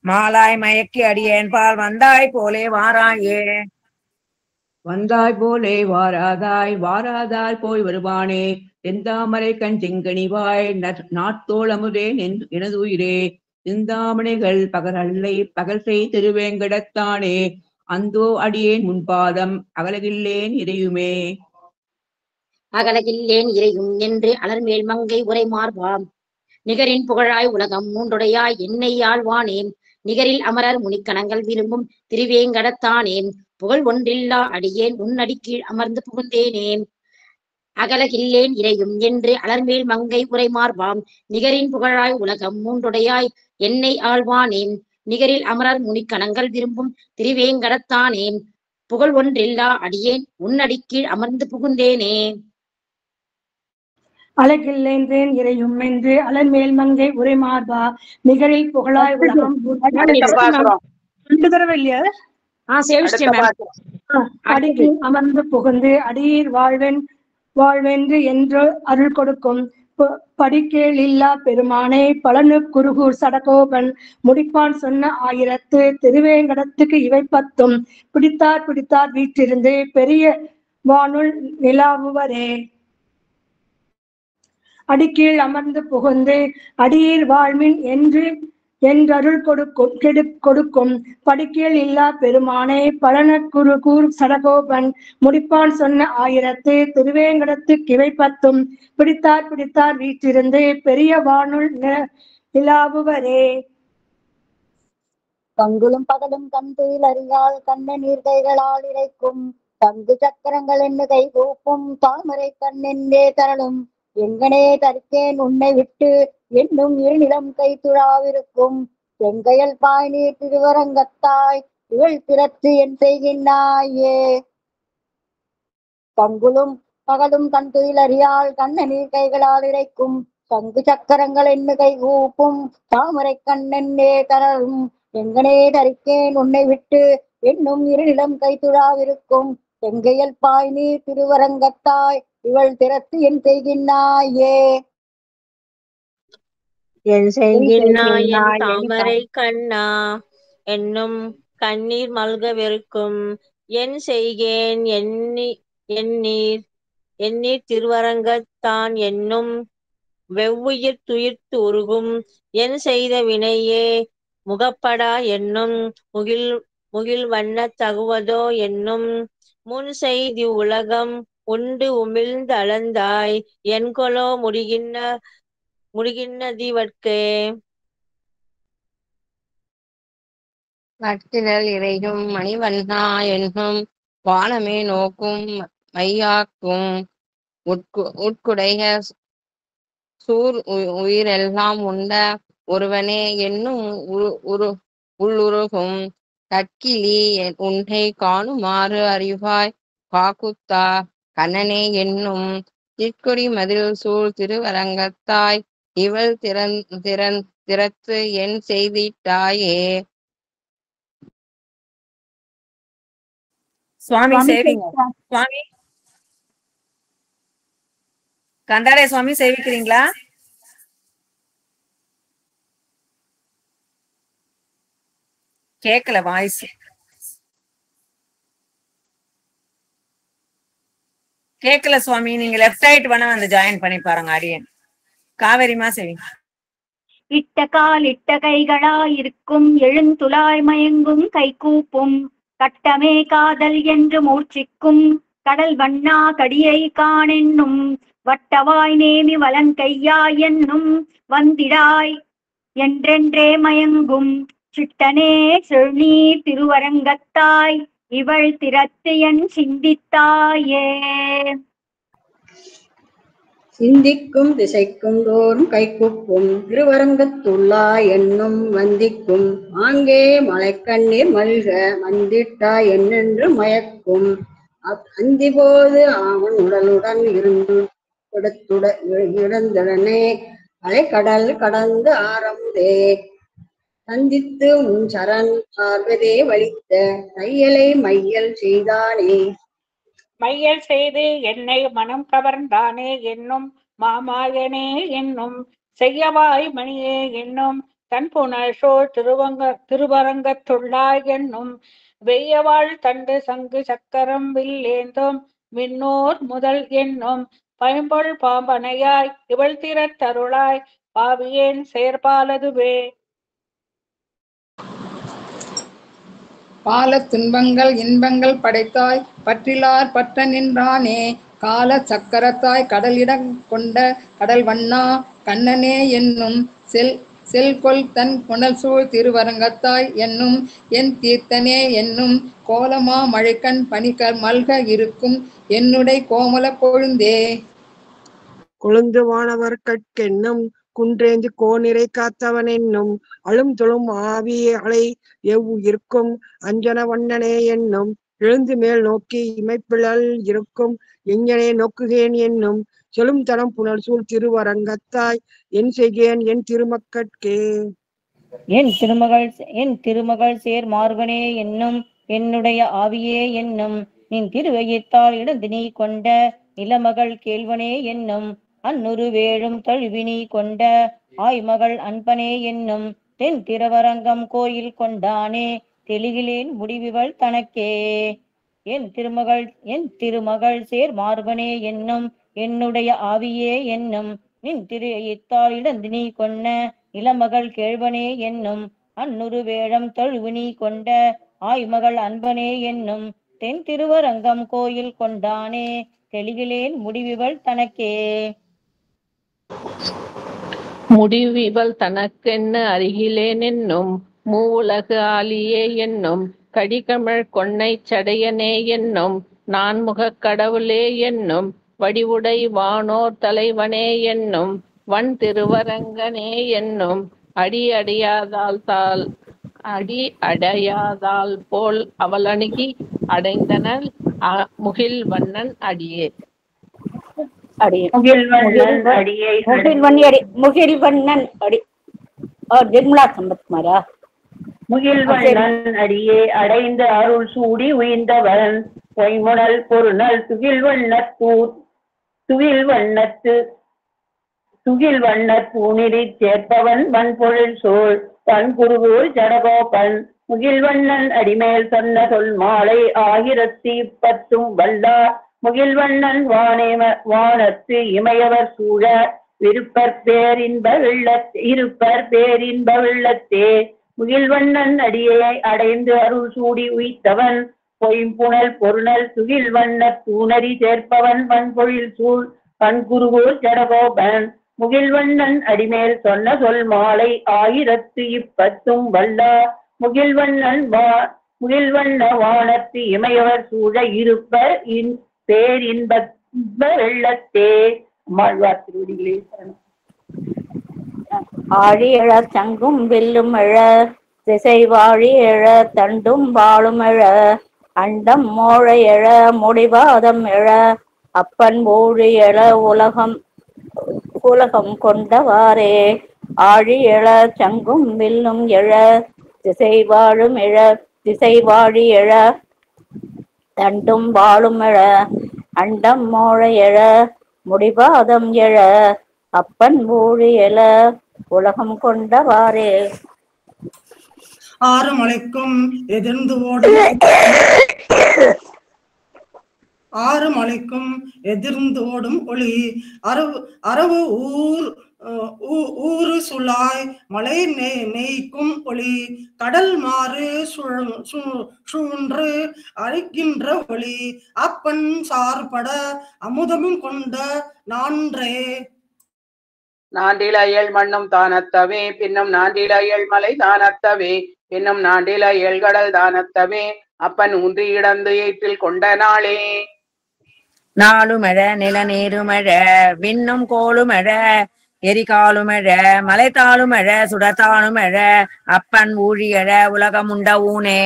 மாலாய் மயக்கி அடியேன் பால் வந்தாய் போலே வாராயே.
வந்தாய் போலே வாராதாய் வாராதாய் போய் வருவானே செந்தாமரை கண் செங்கனிவாய் நாட்டோள் அமுதே எனது உயிரே சிந்தாமணிகள் பகரல்லை பகல் செய் திருவேங்கடத்தானே அந்தோ அடியேன் முன்பாதம் அகலகில்லேன் இறையுமே.
அகலகில்லேன் இறையும் என்று அலர்மேல் மங்கை உரை மார்பாம் நிகரின் புகழாய் உலகம் மூன்றுடையாய் என்னை ஆழ்வானே நிகரில் அமரர் முனிக்கணங்கள் விரும்பும் திருவேங்கடத்தானே புகழ் ஒன்றில்லா அடியேன் உன்னடி கீழ் அமர்ந்து புகுந்தேனே. அகலகில்லேன் இறையும் என்று அலர்மேல் மங்கை உரை மார்பாம் நிகரின் புகழாய் உலகம் மூன்றுடையாய் என்னை ஆழ்வானே நிகரில் அமரர் முனிக்கணங்கள் விரும்பும் திருவேங்கடத்தானே புகழ் ஒன்றில்லா அடியேன் உன்னடி கீழ் அமர்ந்து புகுந்தேனே.
அழகில்லேன்றேன் இறையும் என்று அலர்மேல் மங்கை உரை மார்பா நிகரில் புகழாய் உலகம் 2 தடவை இல்லையா? அடிக்கு அமர்ந்து புகுந்து அடியீர் வாழ்வென்று என்று அருள் கொடுக்கும் படிக்கேள் இல்லா பெருமானே பழனு குருகூர் சடகோபன் முடிப்பான் சொன்ன 1000 திருவேங்கடத்துக்கு இவை 10 பிடித்தார் வீற்றிருந்து பெரிய வானுள் நிலாவுவரே. அடிக்கீழ் அமர்ந்து புகுந்து அடியீர் வாழ்மின் என்றருள் கொடுக்கும் படிக்கேள் இல்லா பெருமானே பழன குருகூர் சடகோபன் முடிப்பான் சொன்ன 1000 திருவேங்கடத்துக்கு இவை 10 பிடித்தார் வீற்றிருந்து பெரிய வானுள் நிலாவுவரே.
கங்குலும் பகலும் கண்துயில் அறியால் கண்ண நீர் கைகளால் இறைக்கும் தங்கு சக்கரங்கள் என்ன கை கூப்பும் தாமரை கண்ணென்றே தரலும் எங்கனே தரிக்கேன் உன்னை விட்டு என்னும் இருநிலம் கை துழாவிருக்கும் செங்கையல் பாய் நீர் திருவரங்கத்தாய் இவள் திறத்து என் செய்கின்றாயே. கங்குலும் பகலும் கண்துயில் அறியால் கண்ண நீர் கைகளால் இறைக்கும் தங்கு சக்கரங்கள் என்ன கை கூப்பும் தாமரை கண்ணென்றே தரலும் எங்கனே தரிக்கேன் உன்னை விட்டு என்னும் இருநிலம் கை துழாவிருக்கும் செங்கையல் பாய் நீர் திருவரங்கத்தாய் இவள் திறத்து என் செய்கின்றாயே.
என் செய்கின்றாய் என் தாமரை கண்ணா என்னும் கண்ணீர் மல்கவிருக்கும் என் செய்கேன் எண்ணீர் திருவரங்கத்தான் என்னும் வெவ்வுயிர் துயிர்த்து உருகும் என் செய்த வினையே முகப்படா என்னும் முகில் வண்ண தகுவதோ என்னும் முன் செய்தி உலகம் உண்டு உமிழ்ந்து அளந்தாய் என்கொலோ முடிகின்னதிவர்க்கே.
வட்டிடல் இறையும் மணிவண்ணா என்னும் வானமே நோக்கும் மையாக்கும் உட்குடைய சூர் உயிரெல்லாம் உண்ட ஒருவனே என்னும் உள்ளுருகும் கற்கிலி உன்னை காணுமாறு அறிவாய் காக்குத்தா கண்ணனே என்னும் திற்கொடி மதில் சூழ் திருவரங்கத்தாய் இவள் திறத்து என் செய்திட்டாயே.
சுவாமி சேவிங்க. சுவாமி கந்தாடே சுவாமி சேவிக்கிறீங்களா? கேக்கல வாய்ஸ். கேக்கல சுவாமி. நீங்க லெஃப்ட் ரைட் வேணா வந்து ஜாயின் பண்ணி பாருங்க. அடியன் காவேரிமா சேவிங்க.
இட்ட கால் இட்ட கைகளாயிருக்கும் எழுந்துலாய் மயங்கும் கை கூப்பும் கட்டமே காதல் என்று மூர்ச்சிக்கும் கடல் வண்ணா கடியை காணென்னும் வட்டவாய் நேமி வலங்கையா என்னும் வந்திடாய் என்றென்றே மயங்கும் சிட்டனே செழுநீர் திருவரங்கத்தாய் இவள் திறத்து என் சிந்தித்தாயே.
சிந்திக்கும் திசைக்கும் தோறும் கைக்குப்பும் திருவரங்கத்துள்ளா என்னும் வந்திக்கும் ஆங்கே மலைக்கண்ணீர் மல்க வந்திட்டாய் என்னென்று மயக்கும் அந்தி போது அவன் உடலுடன் இருந்துடனே அலைக்கடல் கடந்து ஆரம்பே சந்தித்து உன் சரண் சார்வதே வலித்த தையலை மையல் செய்தானே.
மையல் செய்து என்னை மனம் கவர்ந்தானே என்னும் மாமாயனே என்னும் செய்யவாய் மணியே என்னும் தன்புணர் சோழ் திருவரங்கத்துள்ளாய் என்னும் வெய்யவாள் தண்டு சங்கு சக்கரம் வில்லேந்தும் மின்னோர் முதல் என்னும் பைம்பொல் பாம்பனையாய் இவள் திறத்தருளாய் பாவியேன் செயற்பாலதுவே.
பால துன்பங்கள் இன்பங்கள் படைத்தாய் பற்றிலார் பற்ற நின்றானே கால சக்கரத்தாய் கடலிடம் கொண்ட கடல் வண்ணா கண்ணனே என்னும் செல்கொள் தன் புனல் சூழ் திருவரங்கத்தாய் என்னும் என் தீர்த்தனே என்னும் கோலமா மழைக்கண் பனிக மல்க இருக்கும் என்னுடைய கோமல கொழுந்தே.
கொழுந்து வானவர் கட்கென்னும் குன்றேந்து கோநிறை காத்தவன் என்னும் அழும் தொழும் ஆவியலை எவ்வுயிர்க்கும் அஞ்சன வண்ணனே என்னும் எழுந்து மேல் நோக்கி இமைப்பிழல் இருக்கும் எஞ்சனே நோக்குகேன் என்னும் செலும் தடம் புனல் சூழ் திருவரங்கத்தாய் என் செய்கேன் என் திருமக்கட்கே.
என் திருமகள் சேர் மார்பனே என்னும் என்னுடைய ஆவியே என்னும் நின் திருவையத்தால் இடந்தினி கொண்ட நிலமகள் கேள்வனே என்னும் அந்நுரு வேழும் தழுவினி கொண்ட ஆய்மகள் அன்பனே என்னும் தென் திருவரங்கம் கோயில் கொண்டானே தெளிகிலேன் முடிவுகள் தனக்கே. என் திருமகள் சேர் மார்பனே என்னும் என்னுடைய ஆவியே என்னும் நின் திருத்தால் இடந்தினி கொண்ட இளமகள் கேழ்வனே என்னும் அந்நுரு வேழம் தழுவினி கொண்ட ஆய்மகள் அன்பனே என்னும் தென் திருவரங்கம் கோயில் கொண்டானே தெளிகிலேன் முடிவுகள் தனக்கே.
முடிவிவள் தனக்கென்ன அருகிலேன் என்னும் மூவுலகு ஆலியே என்னும் கடிகமிழ் கொன்னை சடையனே என்னும் நான்முகக் கடவுளே என்னும் வடிவுடை வானோர் தலைவனே என்னும் வன் திருவரங்கனே என்னும் அடி அடையாதால் போல் அவள் அணுகி அடைந்தனள் முகில் வண்ணன் அடியே.
முகில்வண்ணன் அடி நிர்மலா சம்பத்குமாரா.
முகில்வண்ணன் அடியே அடைந்த அருள் சூடி உயிர்ந்தவன் பொய்முனல் பொருநல் துகில் வண்ணத்தூணிறி சேர்ப்பவன் வன்பொழில் சோழ் தன் குருகூர் ஜடகோபன் முகில்வண்ணன் அடிமேல் சொன்ன சொல் மாலை 1010 வல்லா முகில்வண்ணன் வானத்து இமையவர் சூழ இருப்பர் பேரின்ப வெள்ளத்தே. முகில்வண்ணன் அடியை அடைந்து அருள் சூடி உய்த்தவன் பொய்ம்புணல் பொருணல் துகில் வண்ண தூணறி சேர்ப்பவன் வன்பொழில் சூழ் கண்குருகூர் ஜடகோபன் முகில்வண்ணன் அடிமேல் சொன்ன சொல் மாலை 1010 வல்லா முகில்வண்ண வானத்து இமையவர் சூழ இருப்பர் பேரின்ப வெள்ளத்தே. அம்மாழ்வார் திருவடிகளே சரணம்.
ஆழி எழ சங்கும் வில்லும் எழ திசை வாழி எழ தண்டும் வாழும் எழ அண்டம் மோழை எழ முடிவாதம் எழ அப்பன் ஊழி எழ உலகம் கொண்டவாறே. ஆழி எழ சங்கும் வில்லும் எழ திசை வாழி எழ தண்டும் வாழும் எழ அண்டம் மோழை எழ முடிவாதம் எழ அப்பன் ஊழி எழ உலகம் கொண்டவாறே.
ஆறு மலைக்கும் எதிர்ந்து ஓடும் ஒளி அரவு ஊரு சுழாய் மலை நெய்க்கும் ஒளி கடல் மாறு சூன்று அழைக்கின்ற ஒளி அப்பன் சார்பட அமுதமும் கொண்ட நான்றே.
நாண்டிலையல் மண்ணும் தானத்தவே பின்னும் நாண்டிலையல் மலை தானத்தவே பின்னும் நாண்டிலையல் கடல் தானத்தவே அப்பன் ஊன்றி இடந்து ஏற்றில் கொண்ட நாளே.
நாளுமழ நிலநீருமழ விண்ணும் கோளுமழ எரிகாலுமழ மலைத்தாளுமழ சுடத்தாளுமழ அப்பன் ஊழியழ உலகமுண்ட ஊனே.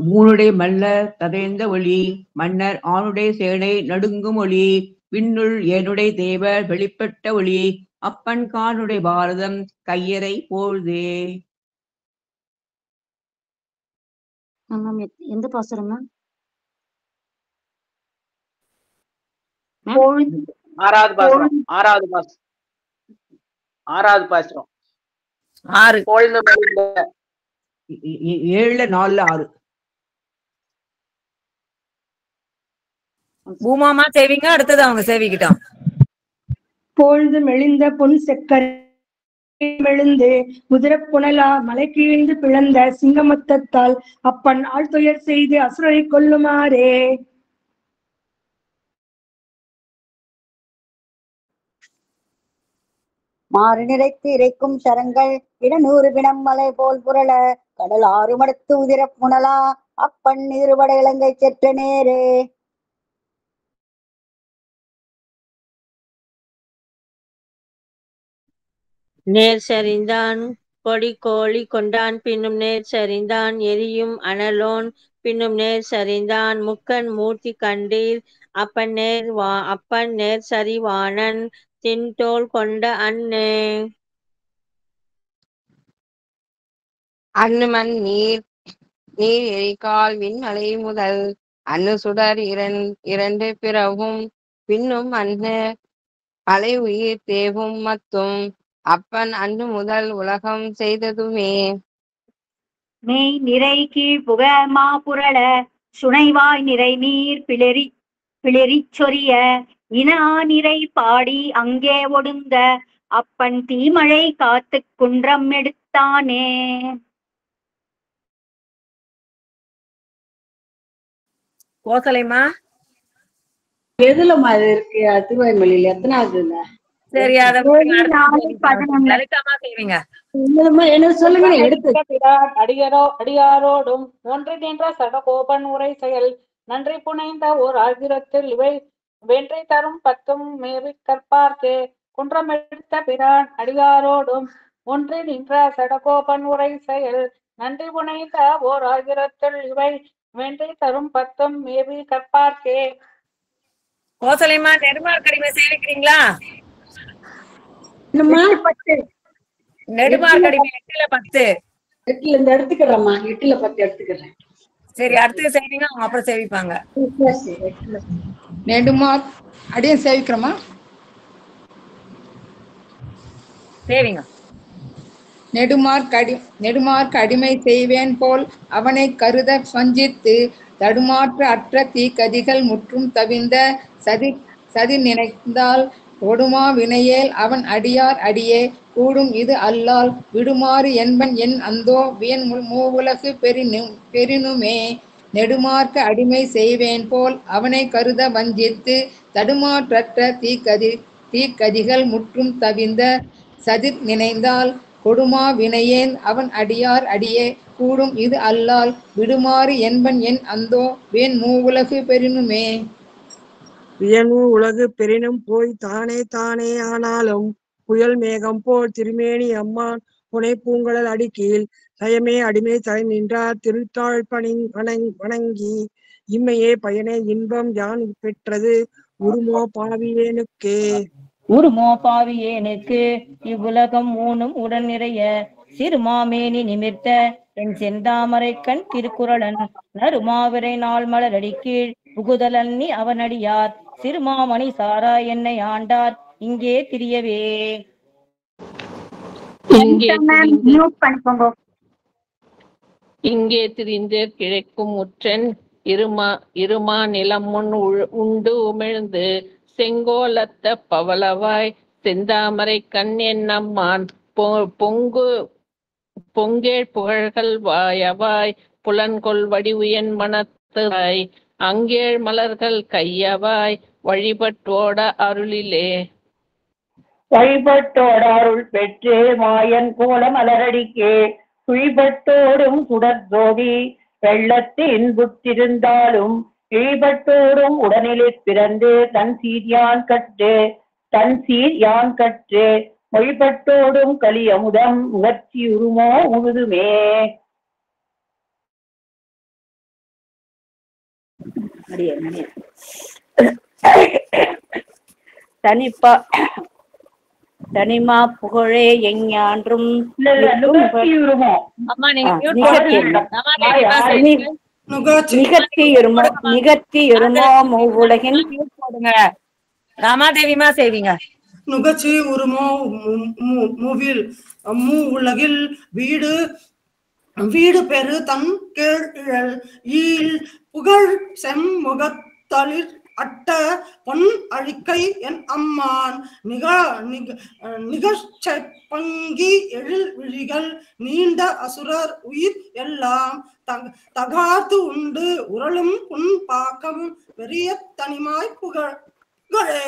மூனுடைய மல்ல ததைந்த ஒளி மன்னர் ஆணுடைய சேனை நடுங்கும் ஒளி விண்ணுள் ஏனுடைய தேவர் வெளிப்பட்ட ஒளி அப்பன் கானுடைய பாரதம் கையறை போழ்தே.
எந்த பாசுரமா?
ஆறாவது பாசுரம். பொழுது
7ல 4ல 6.
பூமாமா சேவிங்க, அடுத்தது அவங்க சேவிக்கிட்டோம்.
பொழுது மெலிந்த பொன் செக்கரை மெழுந்து குதிரப் புனலா மலை கீழ்ந்து பிளந்த சிங்கமொத்தத்தால் அப்பன் ஆழ்துயர் செய்து அசுரரை கொல்லுமாறே.
மாறு நிறைத்து இறைக்கும் சரங்கள் 200 பிணம் மலை போல் புரள கடல் 6 மடத்து உதிரப் புனலா அப்பன் இருபட இலங்கை செற்ற நேரே.
நேர் சரிந்தான் கொடி கோழி கொண்டான் பின்னும் நேர் சரிந்தான் எரியும் அனலோன் பின்னும் நேர் சரிந்தான் முக்கன் மூர்த்தி கண்டீர் அப்பன் நேர் சரிவானன் தின்தோள் கொண்ட அன்னே.
அன்னுமன் நீர் எரிகால் விண்மலை முதல் அன்னு சுடர் இரண்டு பிறவும் பின்னும் அலை உயிர் தேவும் மத்தும் அப்பன் அன்று முதல் உலகம் செய்ததுமே.
மெய் நிறை கீழ் புக மா புரள சுனைவாய் நிறை நீர் பிளறிச் சொரிய இனா நிறை பாடி அங்கே ஒடுங்க அப்பன் தீமழை காத்து குன்றம் எடுத்தானே.
கோசலைமா
எதுலமா இது இருக்கு? திருவாய்மொழியில எத்தனாவது?
சரி, அத லலிதாமா செய்வீங்க.
என்ன சொல்லுங்க, எடுத்து
அடியாரோடும் ஒன்று நின்ற சடகோபன் உரை செயல் நன்றி புனைந்த ஓர் ஆயிரத்தில் இவை வெற்றி தரும் 10 மேவி கற்பார்க்கே. குன்றம் எடுத்த பிரான் அடியாரோடும் ஒன்று நின்ற சடகோபன் உரை செயல் நன்றி புனைந்த ஓர் ஆயிரத்தில் இவை வெற்றி தரும் 10 மேவி கற்பார்க்கே.
கோசலைமா நெடுமார் கடிமை சேவிக்கிறீங்களா? நெடுமார் கடிமை 8ல 10.
8ல இருந்து எடுத்துக்கிறேம்மா. 8ல 10 எடுத்துக்கிறேன்.
சரி, அடுத்து சேவிங்க, அவங்க அப்புறம் சேவிப்பாங்க.
நெடுமார் அடியே சேவிக்கிறோமா?
சேவிங்க.
நெடுமார்க்கு அடிமை செய்வேன் போல் அவனை கருத வஞ்சித்து தடுமாற்ற அற்ற தீக்கதிகள் முற்றும் தவிந்த சதி நினைந்தால் கொடுமா வினையேல் அவன் அடியார் அடியே கூடும் இது அல்லால் விடுமாறு என்பன் என் அந்தோ வியன் மூவுலகு பெரினுமே. நெடுமார்க்கு அடிமை செய்வேன் போல் அவனை கருத வஞ்சித்து தடுமாற்றற்ற தீக்கதிகள் முற்றும் தவிந்த சதி நினைந்தால் கொடுமா வினையேன் அவன் அடியார் அடியே கூடும் இது அல்லால் விடுமாறு என்பன் என் அந்தோ வியன் மூவுலகு பெரினுமே.
வியன்மூ உலகு பெரினும் போய் தானே ஆனாலும் புயல் மேகம் போல் திருமேனி அம்மான் புனை பூங்கடல் அடிக்கீழ் சயமே அடிமை தலை நின்றார் திருத்தாள் வணங்கி இம்மையே பயனே இன்பம் யான் பெற்றது உருமோ பாவியேனுக்கே.
உருமோ பாவியேனுக்கு இவ்வுலகம் ஊனும் உடன் நிறைய சிறுமாமேனி நிமிர்த்த என் செந்தாமரை கண் திருக்குறளன் நறுமாவிரை நாள் மலரடி கீழ் புகுதலன்னி அவனடியார் சிறுமாமணி சாரா என்னை ஆண்டார் இங்கே திரியவே.
இங்கே திரிந்தேர் கிழக்கும் முற்றன் இருமா நிலம் முன் உண்டு உமிழ்ந்து செங்கோலத்த பவளவாய் செந்தாமரை கண் என்னம்மான் பொங்கேழ் புகழ்கள் வாயவாய் புலன்கொள் வடிவுயன் மனத்தாய் அங்கேழ் மலர்கள் கையவாய் வழிபட்டோட அருளிலே.
வழிபட்டோட அருள் பெற்று மாயன் கோல மலரடிக்கே குழிபட்டோடும் சுடர் ஜோதி வெள்ளத்தின் புத்திருந்தாலும் இழிபட்டோடும் உடனிலே பிறந்து தன் சீர் யான் கற்று மொழிபட்டோடும் கலியமுதம் முகர்ச்சி உருமோ முழுதுமே.
தனிமா புகழே எஞ்ஞான்றும் நிகழ்த்தியுருமோ மூவுலகின்
ராமாதேவிமா செய்வீங்க.
நுகர்ச்சி உருமோ மூவில் மூ உலகில் வீடு வீடு பெரு தன் கேழல் ஈல் புகழ் செம்முகத்தளிர் அட்ட பொன் அழிக்கை என் அம்மான் நிகழ்ச்ச பங்கி எழில் விழிகள் நீண்ட அசுரர் உயிர் எல்லாம் தகாத்து உண்டு உரளும் புன் பாக்கம் பெரிய தனிமாய் புகழே.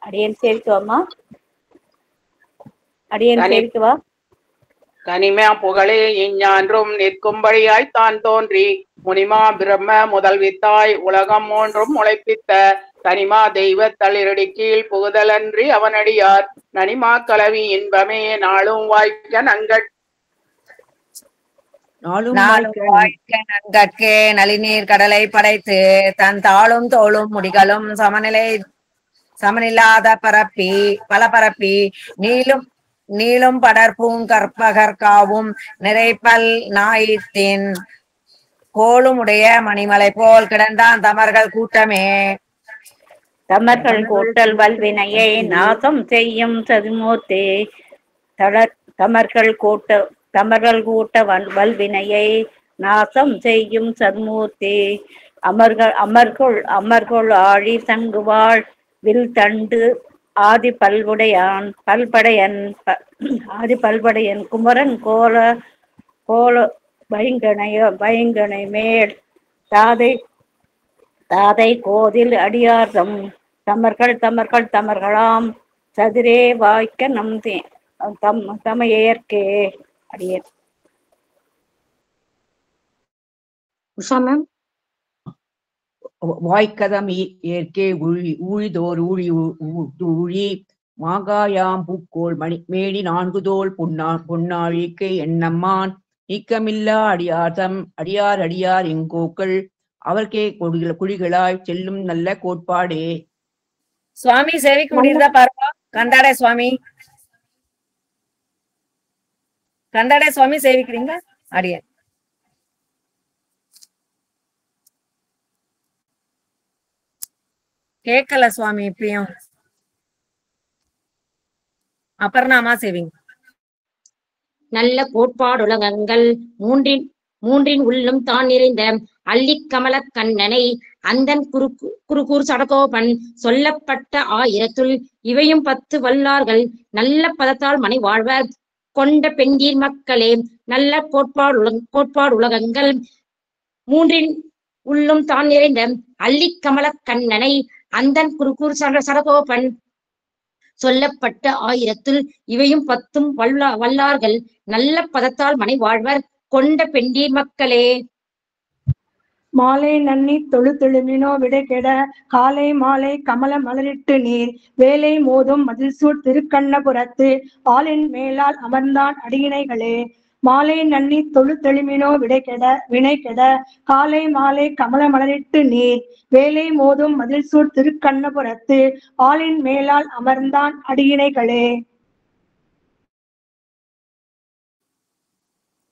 அடியேன் சேவிக்குவாமா, அடியேன் சேவிக்குவா.
தனிமா புகழே இஞ்ஞான்றும் நிற்கும்படியாய் தான் தோன்றி முனிமா பிரம்ம முதல்வித்தாய் உலகம் மூன்றும் முளைப்பித்த தனிமா தெய்வ தளிரடி கீழ் புகுதலன்றி அவனடியார் நனிமா கலவி இன்பமே நாளும் வாய்க்க நங்கட்
நங்கட்கே நளிநீர் கடலை படைத்து தன் தாளும் தோளும் முடிகளும் சமனில்லாத பரப்பி நீளும் படர்பூங் கற்பகர்காவும் நிறைப்பல் நாயித்தின் கோளுமுடைய மணிமலை போல் கிடந்தான் தமர்கள் கூட்டமே.
தமர்கள் கூட்டல் வல்வினையை நாசம் செய்யும் சதுமூர்த்தி தமர்கள் கூட்ட வல்வினையை நாசம் செய்யும் சதுமூர்த்தி அமர்கள் ஆழி சங்குவாள் வில் தண்டு ஆதி பல்படையன் குமரன் கோல பயங்கனை மேல் தாதை கோதில் அடியார்தம் தமர்களாம் சதிரே வாய்க்க நம் தமையேற்கே. அடியேன்
உஷா மேம். வாய்க்கதம் ஏற்கே ஊழிதோர் ஊழி மாகாயாம் பூக்கோள் மேடி 4 தோள் பொன்னாழிக்கு எண்ணம்மான் நீக்கமில்லா அடியார் எங்கோக்கள் அவர்க்கே குழிகளாய் செல்லும் நல்ல கோட்பாடே.
சுவாமி சேவிக்க முடியுதா பாருங்க. கண்டாடே சுவாமி சேவிக்கிறீங்களா? அடியேன் கேட்கல சுவாமி. இப்பயும் அபர்ணாமா சேவிங்.
நல்ல கோட்பாடுலகங்கள் மூன்றின் உள்ளும் தான் நிறைந்த அல்லிக்கமல கண்ணனை அந்தன் குருகூர் சடகோபன் சொல்லப்பட்ட 1000 இவையும் 10 வல்லார்கள் நல்ல பதத்தால் மனை வாழ்வர் கொண்ட பெண்டீர் மக்களே. நல்ல கோட்பாடுலகங்கள் மூன்றின் உள்ளும் தான் நிறைந்த அல்லிக்கமல கண்ணனை அந்தன் குருகூர் சடகோபன் சொல்லப்பட்ட 1000 இவையும் 10 வல்லார்கள் நல்ல பதத்தால் மனை வாழ்வர் கொண்ட பெண்டீர் மக்களே.
மாலை நன்னி தொழுமினோ விடைகெட காலை மாலை கமல மலரிட்டு நீர் வேலை மோதும் மதில்சூழ் திருக்கண்ணபுரத்து ஆளின் மேலால் அமர்ந்தான் அடியினைகளே. மாலை நன்னி தொழுமினோ வினைகெட காலை மாலை கமல மலரிட்டு நீர் வேலை மோதும் மதில்சூழ் திருக்கண்ணபுரத்து ஆளின் மேலால் அமர்ந்தான் அடியினைகளே.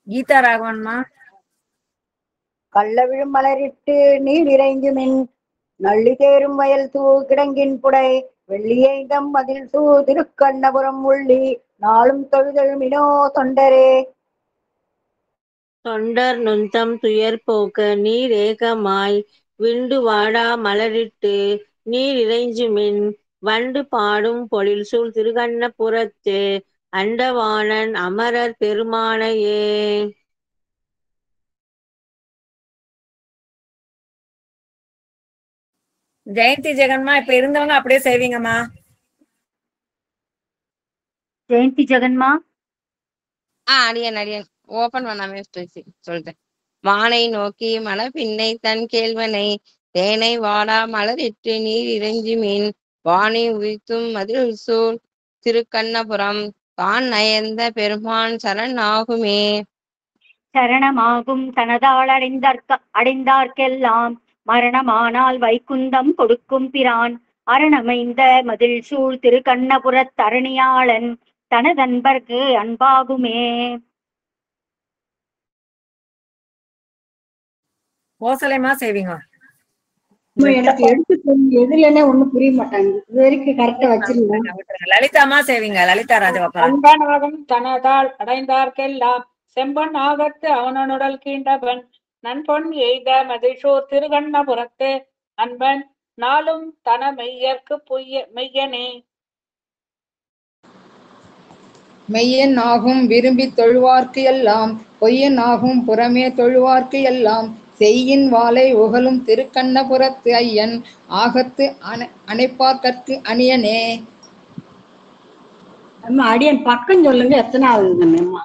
கீதா ராகவன்மா.
கள்ளவிழும் மலரிட்டு நீர் இறைஞ்சுமின் நள்ளி தேரும் வயல் கிடங்கின் புடை வெள்ளியைந்தம் மதில் திருக்கண்ணபுரம் உள்ளி நாளும் தொழுதெழுமினோ தொண்டரே.
தொண்டர் நுந்தம் துயர் போக்க நீர் ஏகமாய் விண்டு வாடா மலரிட்டு நீர் இறைஞ்சுமின் வண்டு பாடும் பொழில் சூழ் திருக்கண்ணபுரத்து அண்டவாணன் அமரர் பெருமானையே.
ஜெயந்தி ஜெகன்மா இப்ப இருந்தவங்க அப்படியே செய்வீங்கம்மா.
ஜெயந்தி ஜெகன்மா.
அடியன் ஓபன் பண்ணாமே சொல்றேன். வானை நோக்கி மலை பின்னை தன் கேள்வனை தேனை வாடா மலரிட்டு நீர் இறைஞ்சி மீன் வானை உயிர்த்தும் மதில் சூழ் திருக்கண்ணபுரம் தான் நயந்த பெருமான் சரண் ஆகுமே.
சரணமாகும் தனதால் அடைந்தார்க்கெல்லாம் மரணமானால் வைகுந்தம் கொடுக்கும் பிரான் அரணமைந்த மதில் சூழ் திருக்கண்ணபுரத் தரணியாளன் தனதன்பர்க்கு அன்பாகுமே.
கோசலைமா சேவிங்க.
எனக்கு எடுத்து எதுலன்னே ஒண்ணும் புரிய மாட்டாங்க. இது வரைக்கும் கரெக்டா வச்சிருந்தேன்.
லலிதாமா சேவிங்க. லலிதா ராஜகோபால்.
அன்பனாகும் தனதால் அடைந்தார்க்கெல்லாம் செம்பன் ஆகத்து அவனுடல் கீண்டவன் நன்பொன் எய்த மதிசூர் திருகண்ணபுரத்து அன்பன் நாளும் தன மெய்யற்கு மெய்யனே.
மெய்யன் ஆகும் விரும்பி தொழுவார்க்கு எல்லாம் பொய்யன் ஆகும் புறமே தொழுவார்க்கு எல்லாம் செய்யின் வாளை உகழும் திருக்கண்ணபுரத்து ஐயன் ஆகத்து அணைப்பார்கற்கு அணியனே.
அம்மா அடியன் பக்கம் சொல்லுங்க. எத்தனாவது அம்மா?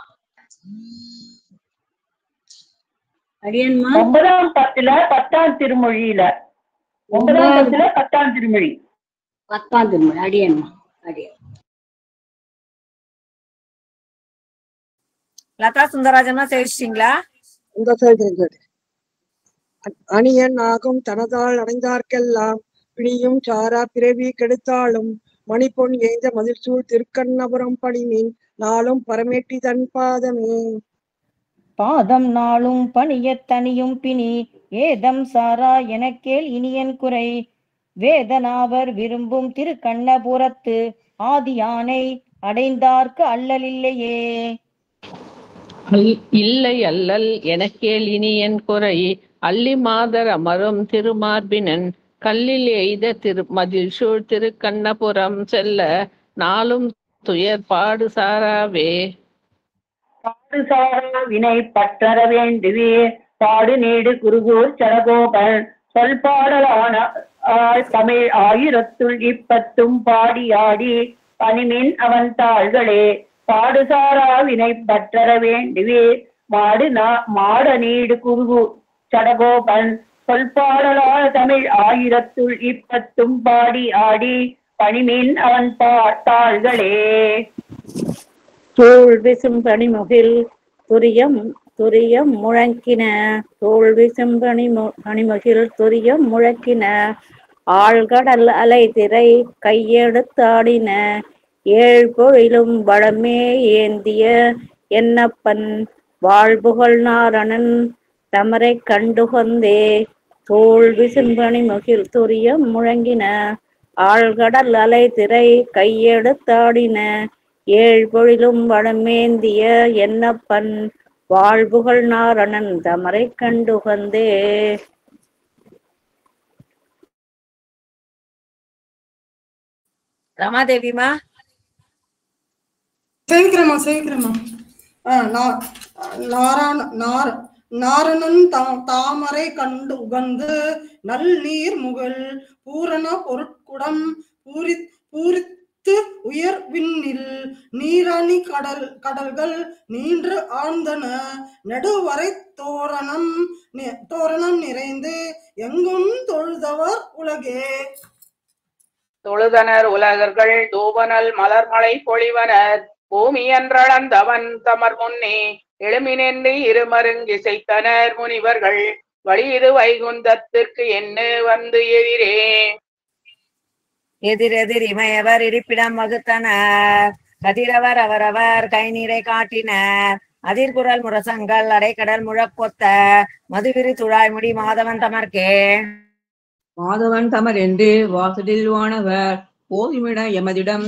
அடியன்மா
9ஆம் பத்துல 10ஆம் திருமொழியில 9ஆம் பத்துல 10ஆம் திருமொழி
10ஆம் திருமொழி. அடியன்மா அடியன்.
லதா சுந்தரராஜனா சேவிச்சிட்டீங்களா?
இந்த சைடு அணியன் ஆகும் தனதால் அடைந்தார்க்கெல்லாம் பிணியும் சாரா பிறவி கெடுத்தாலும் மணிப்பொன் ஏந்த மதில்சூழ் திருக்கண்ணபுரம் பணிமின் நாளும் பரமேட்டி தன் பாதமே.
பாதம் நாளும் பணியத் தனியும் பிணி ஏதம் சாரா எனக்கேள் இனியன் குறை வேதனாவர் விரும்பும் திருக்கண்ணபுரத்து ஆதியானை அடைந்தார்க்கு அல்லலில்லையே.
இல்லை அல்லல் எனக்கேள் இனியன் குறை அள்ளி மாதர் அமரும் திருமார்பினன் கல்லில் எய்த மதில் சூழ் திருக்கண்ணபுரம் செல்ல நாளும் துயர் பாடு சாராவே.
பாடு சாரா வினை பற்றற வேண்டுவே பாடு நீடு குருகூர் சடகோபன் சொல் பாடலான தமிழ் 1010 பாடியாடி பணிமின் அவன் தாள்களே. பாடு சாரா வினை பற்றற வேண்டுவே மாட நீடு குருகூர் சடகோபன் சொல் பாடலான தமிழ் 1010 பாடி ஆடி பணிமின் அவன் தாள்களே.
தோல் விசும் பனிமுகில் துரியம் முழங்கின தோல் விசும் பனிமுகில் துரியம் முழக்கின ஆழ்கடல் அலை திரை கையெடுத்தாடின ஏழ் பொழிலும் வளமே ஏந்திய என்னப்பன் வாழ்புகழ் நாரணன் தமரை கண்டுகொந்தே. தோல் விசும் பனிமுகில் துரியம் முழங்கின ஆழ்கடல் அலை திரை கையெடுத்தாடின ஏழ் பொழிலும் வளமேந்திய என்னப்பன் வாழ்புகழ் நாரணன் தமரை கண்டுகந்தே.
ரமாதேவிமா
சேவிக்கிறேம்மா. நாரணன் தாமரை கண்டு உகந்து நல் நீர் முகல் பூரண பொருட்குடம் பூரித்து உயர் விண்ணில் நீரணி கடல்கள் நீன்று ஆழ்ந்தன நெடுவரை தோரணம் நிறைந்து எங்கும் தொழுதவர் உலகே.
தொழுதனர் உலகர்கள் தூவனல் மலர்மலை பொழிவனர் பூமி என்றளந்தவன் தமர் முன்னே எழுமினென்று இருமருங்கிசைத்தனர் முனிவர்கள் வழியிது வைகுந்தத்திற்கு என்ன வந்து எதிரே.
எதிரெதிர் இமையவர் இருப்பிடம் வகுத்தனர் கதிரவர் அவரவர் கை நீரை காட்டினர் அதிர்குரல் முரசங்கள் அடைக்கடல் முழக்கொத்த மதுவிரி துழாய்முடி மாதவன் தமர்க்கே.
மாதவன் தமர் என்று வாசலில் வானவர் போதுமிட எமதிடம்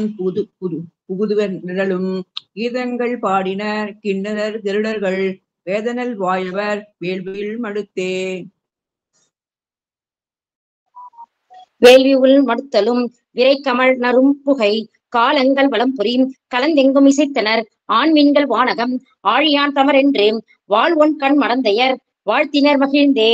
புகுதுவர் நிழலும் கீதங்கள் பாடினர் கிண்ணனர் திருடர்கள் வேதனல் வாயவர் வேள்வியில் மடுத்தே.
வேள்வி உள் மடுத்தலும் விரை கமல் நரும் புகை காலங்கள் வளம் புரியும் கலந்தெங்கும் இசைத்தனர் ஆண்மீன்கள் வானகம் ஆழியான் தமர் என்று வாழ்வொன் கண் மடந்தையர் வாழ்த்தினர் மகிழ்ந்தே.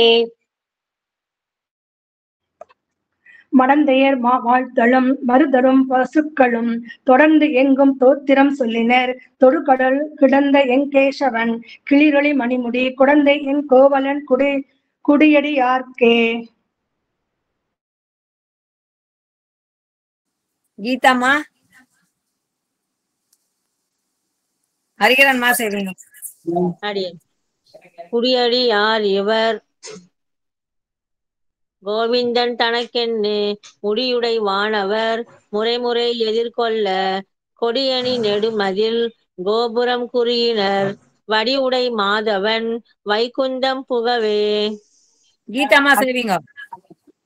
மடந்தையர் வாழ்த்தலும் மருதரும் பசுக்களும் தொடர்ந்து எங்கும் தோத்திரம் சொல்லினர் தொடுகடல் கிடந்த எங்கேசவன் கிளிரொளி மணிமுடி குடந்தை என் கோவலன் குடியடியார்க்கே.
கீதாமா ஹரிகரன் மா சேவிங்க.
குடியடி யார் இவர் கோவிந்தன் தனக்கென்னு முடியுடை வானவர் முறைமுறை எதிர்கொள்ள கொடியணி நெடுமதில் கோபுரம் குறியினர் வடிவுடை மாதவன் வைகுந்தம் புகவே.
கீதாமா சேவிங்க.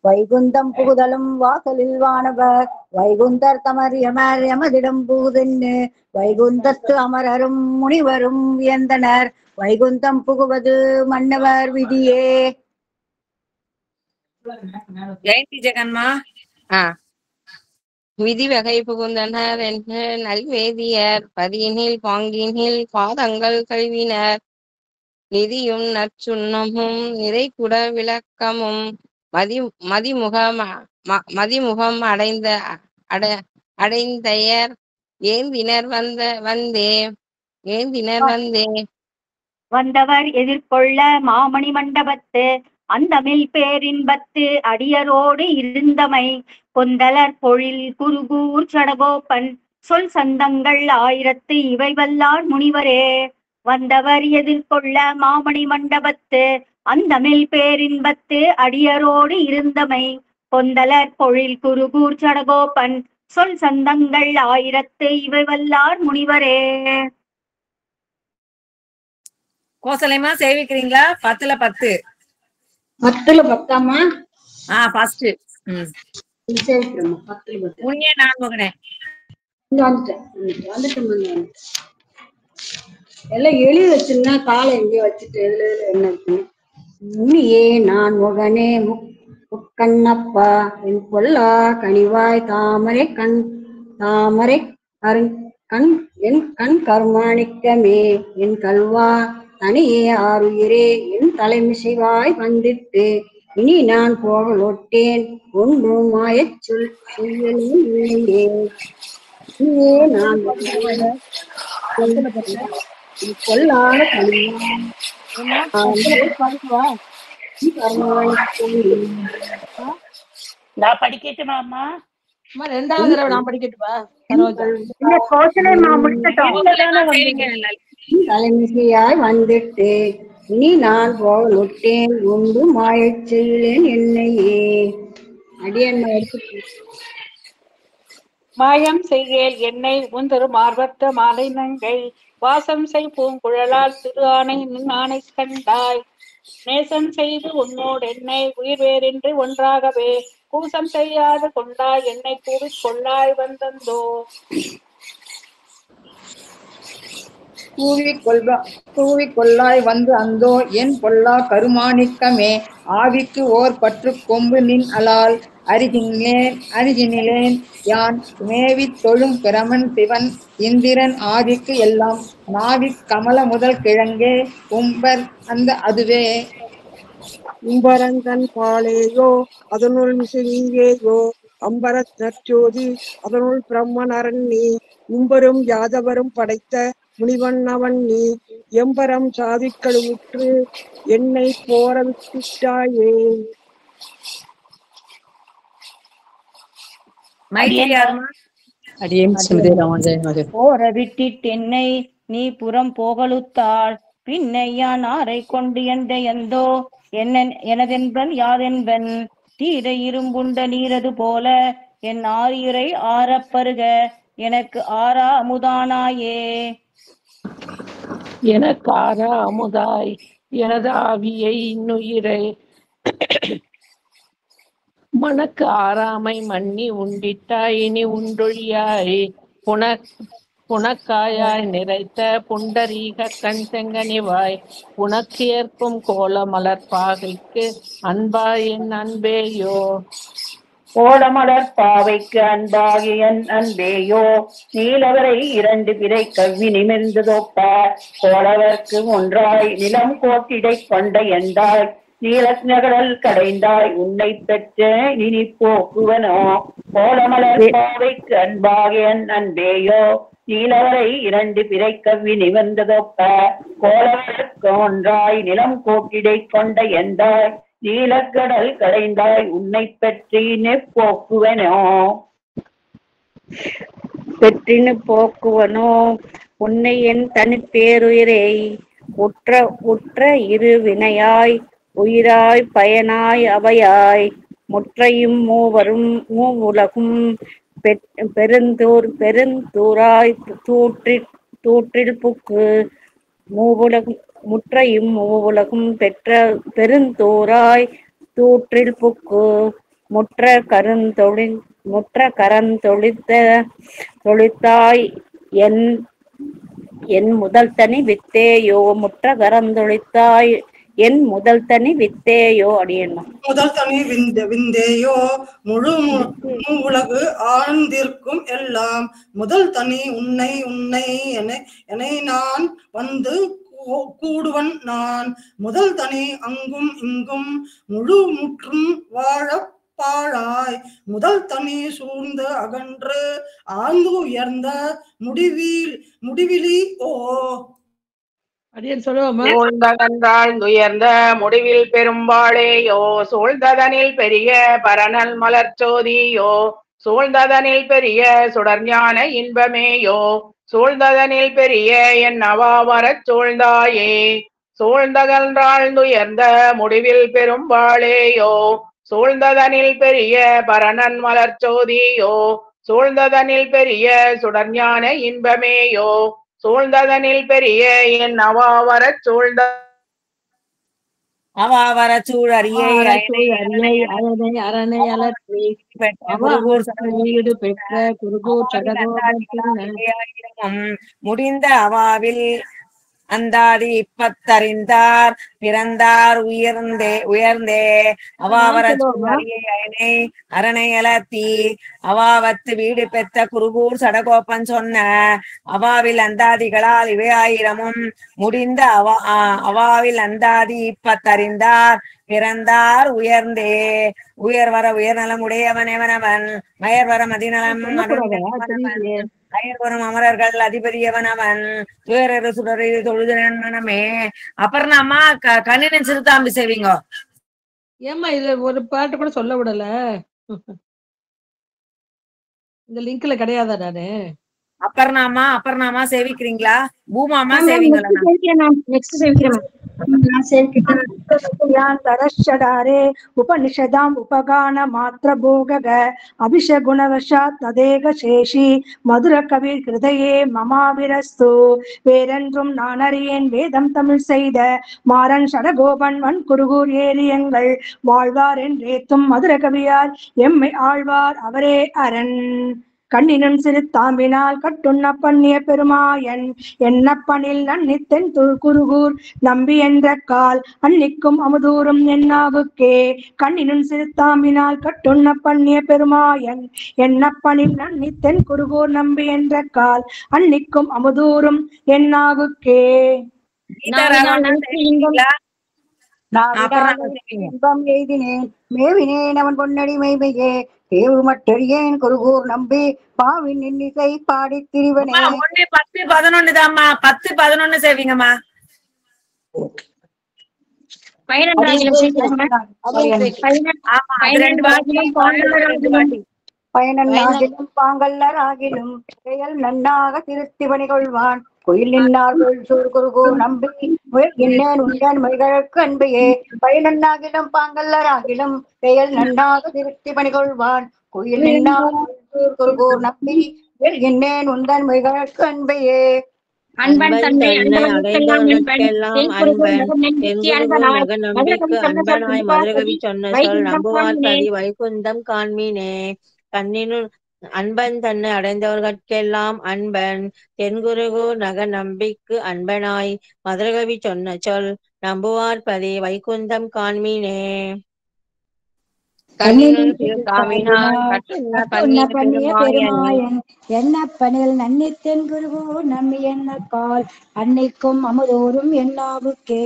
வைகுந்தம் புகுதலும் வாசலில் வானவர் வைகுந்தர் தமர் எமர் எமதிடம் புகுதென்னு வைகுந்தத்து அமரரும் முனிவரும் வியந்தனர் வைகுந்தம் புகுவது மன்னவர் விதியே.
ஜெயந்தி ஜெகன்மா.
விதி வகை புகுந்தனர் என்று நல்வேதியர் பதியினில் பாங்கினில் பாதங்கள் கழுவினர் நிதியும் நற்சுண்ணமும் நிறைகுட விளக்கமும் மதிமுகம் அடைந்தயர் ஏந்தினர் வந்தே
வந்தவர் எதிர்கொள்ள மாமணி மண்டபத்து அந்தமில் பேரின்பத்து அடியரோடு இருந்தமை கொந்தலர் பொழில் குருகூர் சடகோப்பன் சொல் சந்தங்கள் 1000 இவை வல்லார் முனிவரே. வந்தவர் எதிர்கொள்ள மாமணி மண்டபத்து அந்தமில் பேரின்பத்து அடியரோடு இருந்தமை கொந்தலர் பொழில் குருகூர் சடகோப்பன் சொல் சந்தங்கள் 1000 இவை வல்லார் முனிவரே.
கோசலைமா சேவிக்கிறீங்களா? 10ல 10.
10ல 10ஆமா?
ஃபர்ஸ்ட்.
சேவிக்கிறோம். 10ல 10.
உன்னியே நான் மகனே.
வந்துட்டேன். எல்லாம் எழுதி வச்சிருந்தா காலை எங்கேயோ வச்சுட்டு எதுல என்ன இருக்கு. உன்னியே நான் மகனே முக்கண்ணப்பா என் பொல்லா கனிவாய் தாமரை கண் என் கண் கருமாணிக்கமே என் கல்வா தனியே ஆறுயிரே என் தலைமிசைவாய் வந்திட்டு இனி நான் போகலொட்டேன் ஒன்று மாயச் சொல் செய்யலே நான் பொல்லாத
நான் படிக்கட்டுமா அம்மா?
ரெண்டாவது தடவை நான் படிக்கட்டுவா?
தலைமிசையாய் வந்துட்டு இனி நான் போகலொட்டேன் ஒன்று மாயச் செய்யலேன் என்னையே. அடியன்
மாயம் செய்யேல் என்னை உந்தரு மார்பத்த மாலை நங்கை வாசம் செய் பூங்குழலால் திரு ஆணை நின் ஆணை கண்டாய் நேசம் செய்து உன்னோடு என்னை உயிர் வேறின்றி ஒன்றாகவே கூசம் செய்யாது கொண்டாய் என்னை கூவிக்கொள்ளாய் வந்தந்தோ.
கூவிக்கொள்ளாய் வந்து அந்தோ என் பொல்லா கருமாணிக்கமே ஆவிக்கு ஓர் பற்று கொம்பு நின் அலால் அருகினிலேன் யான் மேவித் தொழும் பிரமன் சிவன் இந்திரன் ஆதிக்கு எல்லாம் நாவிக் கமல முதல் கிழங்கே உம்பர் அந்த அதுவே.
உம்பரங்கன் பாலேயோ அதனுள் மிசையேயோ அம்பரத் நற்சோதி அதனுள் பிரம்மன் அரண் நீ உம்பரும் யாதவரும் படைத்த முனிவன் அவன் நீ எம்பரம் சாதிக்கழுவுற்று என்னை போர விட்டாயே.
போர விட்டிட்டென்னை நீ புறம் போகலுத்தாள் பின்னை யான் ஆரை கொண்டு எந்தோ எனதென்பன் யாதென்பன் தீர இரும்புண்ட நீரது போல என் ஆரியுரை ஆரப்பருக எனக்கு ஆரா அமுதானாயே.
எனக்கு ஆரா அமுதாய் எனது ஆவியை இன்னுயிரை மனக்கு ஆறாமை மன்னி உண்டிட்டாய் இனி உண்டொழியாய் புனக்காயாய் நிறைத்த புண்டரீக கண் செங்கனிவாய் உனக்கு ஏற்கும் கோல மலர்பாகைக்கு அன்பாய் என் அன்பேயோ.
கோலமலர் பாவைக்கு அன்பாகி என் அன்பேயோ நீலவரை 2 பிறை கவ்வி நிமிர்ந்ததொப்ப கோலவர்க்கு ஒன்றாய் நிலம் கோட்டிடை கொண்ட எந்தாய் நீலநகரல் கடைந்தாய் உன்னை பெற்ற இனி போக்குவனோ. கோலமலர் பாவைக்கு அன்பாகி என் அன்பேயோ நீலவரை 2 பிறை கவ்வி நிமிர்ந்ததொப்ப கோலவர்க்கு ஒன்றாய் நிலம் கோட்டிடை கொண்ட எந்தாய் நீலக்கடல் கடைந்தாய் உன்னை பெற்றினு போக்குவனோ.
பெற்றினு போக்குவனோ உன்னை என் தனிப்பேருயிரை உற்ற இரு வினையாய் உயிராய் பயனாய் அவையாய் முற்றையும் மூவுலகும் பெருந்தூராய் தூற்றில் புக்கு முற்றையும் மூவுலகும் பெற்ற பெருந்தூராய் தூற்றில் புக்கு முற்ற கரந்தொழித்த தொழித்தாய் என் என் முதல் தனி வித்தேயோ. முற்ற கரந்தொழித்தாய் என் முதல் தனி வித்தேயோ. அடியேன்னா
முதல் தனி விந்தேயோ முழு உலகு ஆழ்ந்திருக்கும் எல்லாம் முதல் தனி உன்னை உன்னை என நான் வந்து கூடுவன் நான். முதல் தனி அங்கும் இங்கும் முழு முற்றும் வாழ பாழாய் முதல் தனி சூழ்ந்து அகன்று ஆழ்ந்து உயர்ந்த முடிவிலி ஓ.
சூழ்ந்தகன்றால் உயர்ந்த முடிவில் பெரும்பாளேயோ. சூழ்ந்ததனில் பெரிய பரநல் மலர்ச்சோதியோ. சூழ்ந்ததனில் பெரிய சுடர்ஞான இன்பமேயோ. சூழ்ந்ததனில் பெரிய என் அவாவரச் சூழ்ந்தாயே. சூழ்ந்தகன்றால் உயர்ந்த முடிவில் பெரும்பாளேயோ. சூழ்ந்ததனில் பெரிய பரணன் மலர்ச்சோதியோ. சூழ்ந்ததனில் பெரிய சுடர்ஞான இன்பமேயோ. சூழ்ந்ததனில் பெரிய என் அவாவரச் சூழ்ந்த
அவாவரச் சூழறியை
அரணை அலற்றி வீடு பெற்ற குருகூர் சடகோபம்
முடிந்த அவாவில் அந்தாதி இப்பத்தறிந்தார் பிறந்தார் உயர்ந்தே அவாவரச் சூழறியை அரணை அலத்தி அவாவத்து வீடு பெற்ற குருகூர் சடகோப்பன் சொன்ன அவாவில் அந்தாதிகளால் இவை ஆயிரமும் முடிந்த அவாவில் அந்தாதி இப்பத்தறிந்தார் பிறந்தார் உயர்ந்தே. உயர்வர உயர்நலம் உடையவனவனவன் மயர்வர மதிநலம் அயர்வரும் அமரர்கள் அதிபதியவன் அவன் துயரறு சுடரை தொழுதனமே. அப்புறம் அம்மா கண்ணின் சிறுதாம்பி செய்வீங்க.
ஏம்மா இது ஒரு பாட்டு கூட சொல்ல விடல, இந்த லிங்க்ல கிடையாதா? நானு
அப்பர்ணாமா சேவிக்கிறீங்களா? பூமாமா சேவிங்களா?
உபனிஷதாம் உபகான மாத்திர போக அபிஷகுணவசாத் ததேக சேஷி மதுர கவிர் ஹிருதயே மமாவிரஸ்து. வேறென்றும் நான் அறியேன் வேதம் தமிழ் செய்த மாறன் சடகோபன் வன் குருகூர் ஏரியங்கள் வாழ்வார் என்றேத்தும் மதுர கவியால் எம்மை ஆழ்வார் அவரே அரண். கண்ணினும் சிறு தாம்பினால் கட்டுண்ண பண்ணிய பெருமாயன் எண்ணப்பனில் நன்னித்தென் குருகூர் நம்பி என்ற கால் அன்னிக்கும் அமுதூரும் என்னாவுக்கே. கண்ணினும் சிறு தாம்பினால் கட்டுண்ண பண்ணிய பெருமாயன் எண்ணப்பனில் நன்னித்தென் குருகூர் நம்பி என்ற கால் அன்னிக்கும் அமுதூரும் என்னாவுக்கே.
இன்பம் எய்தினேன் மேவினேன் அவன் பொன்னடி மைமையே. தேவு மட்டறியேன் குருகூர் நம்பி பாவின் இன்னிசை பாடி திரிவனே.
10-11 தாம்மா, 10-11 சேவிங்கம்மா.
பயனாகிலும் பாங்கல்லராகிலும் செயல் நன்னாக திருத்திவனி கொள்வான். கோயில் நின்னார் சூர் குருகூர் நம்பி முயல்கின்றேன் உண்டன் மொழிகளுக்கு அன்பையே. பயனாகிலும் பாங்கல்லராகிலும் செயல் நன்னாக திருத்தி பணி கொள்வான். கோயில் நின்னார் சூர் குருகூர் நம்பி முயல்கின்றேன் உண்டன் மொழிகளுக்கு அன்பையே.
அன்பன் தன்னை அடைந்தவர்க்கெல்லாம் அன்பன் நம்பிக்கு அன்பனாய் மதுரகவி சொன்ன சொல் நம்புவார் கதி வைகுந்தம் காண்மீனே. கண்ணினுள் அன்பன் தன்னை அடைந்தவர்கட்கெல்லாம் அன்பன் தென்குருகு நக நம்பிக்கு அன்பனாய் மதுரகவி சொன்ன சொல் நம்புவார் பதி வைகுந்தம் காண்மீனே.
என்னப்பனில் நன்னித்தென் குருகு நம்பி என்ன கால் அன்னைக்கும் அமுதோறும் என்னாவுக்கே.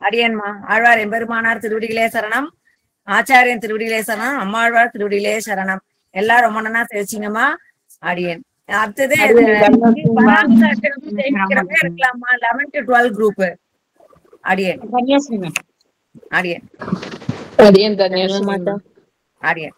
அடியன்மா ஆழ்வார் எம்பெருமானார் திருவடிகளே சரணம், ஆச்சாரியன் திருவடிகளே சரணம், அம்மாழ்வார் திருவடிகளே சரணம். எல்லாரும் ரொம்ப நல்லா தெரிச்சிங்கம்மா. அடியன் அடுத்தது இருக்கலாமா? 11 to 12 குரூப். அடியன்
அடியன்
அடியன்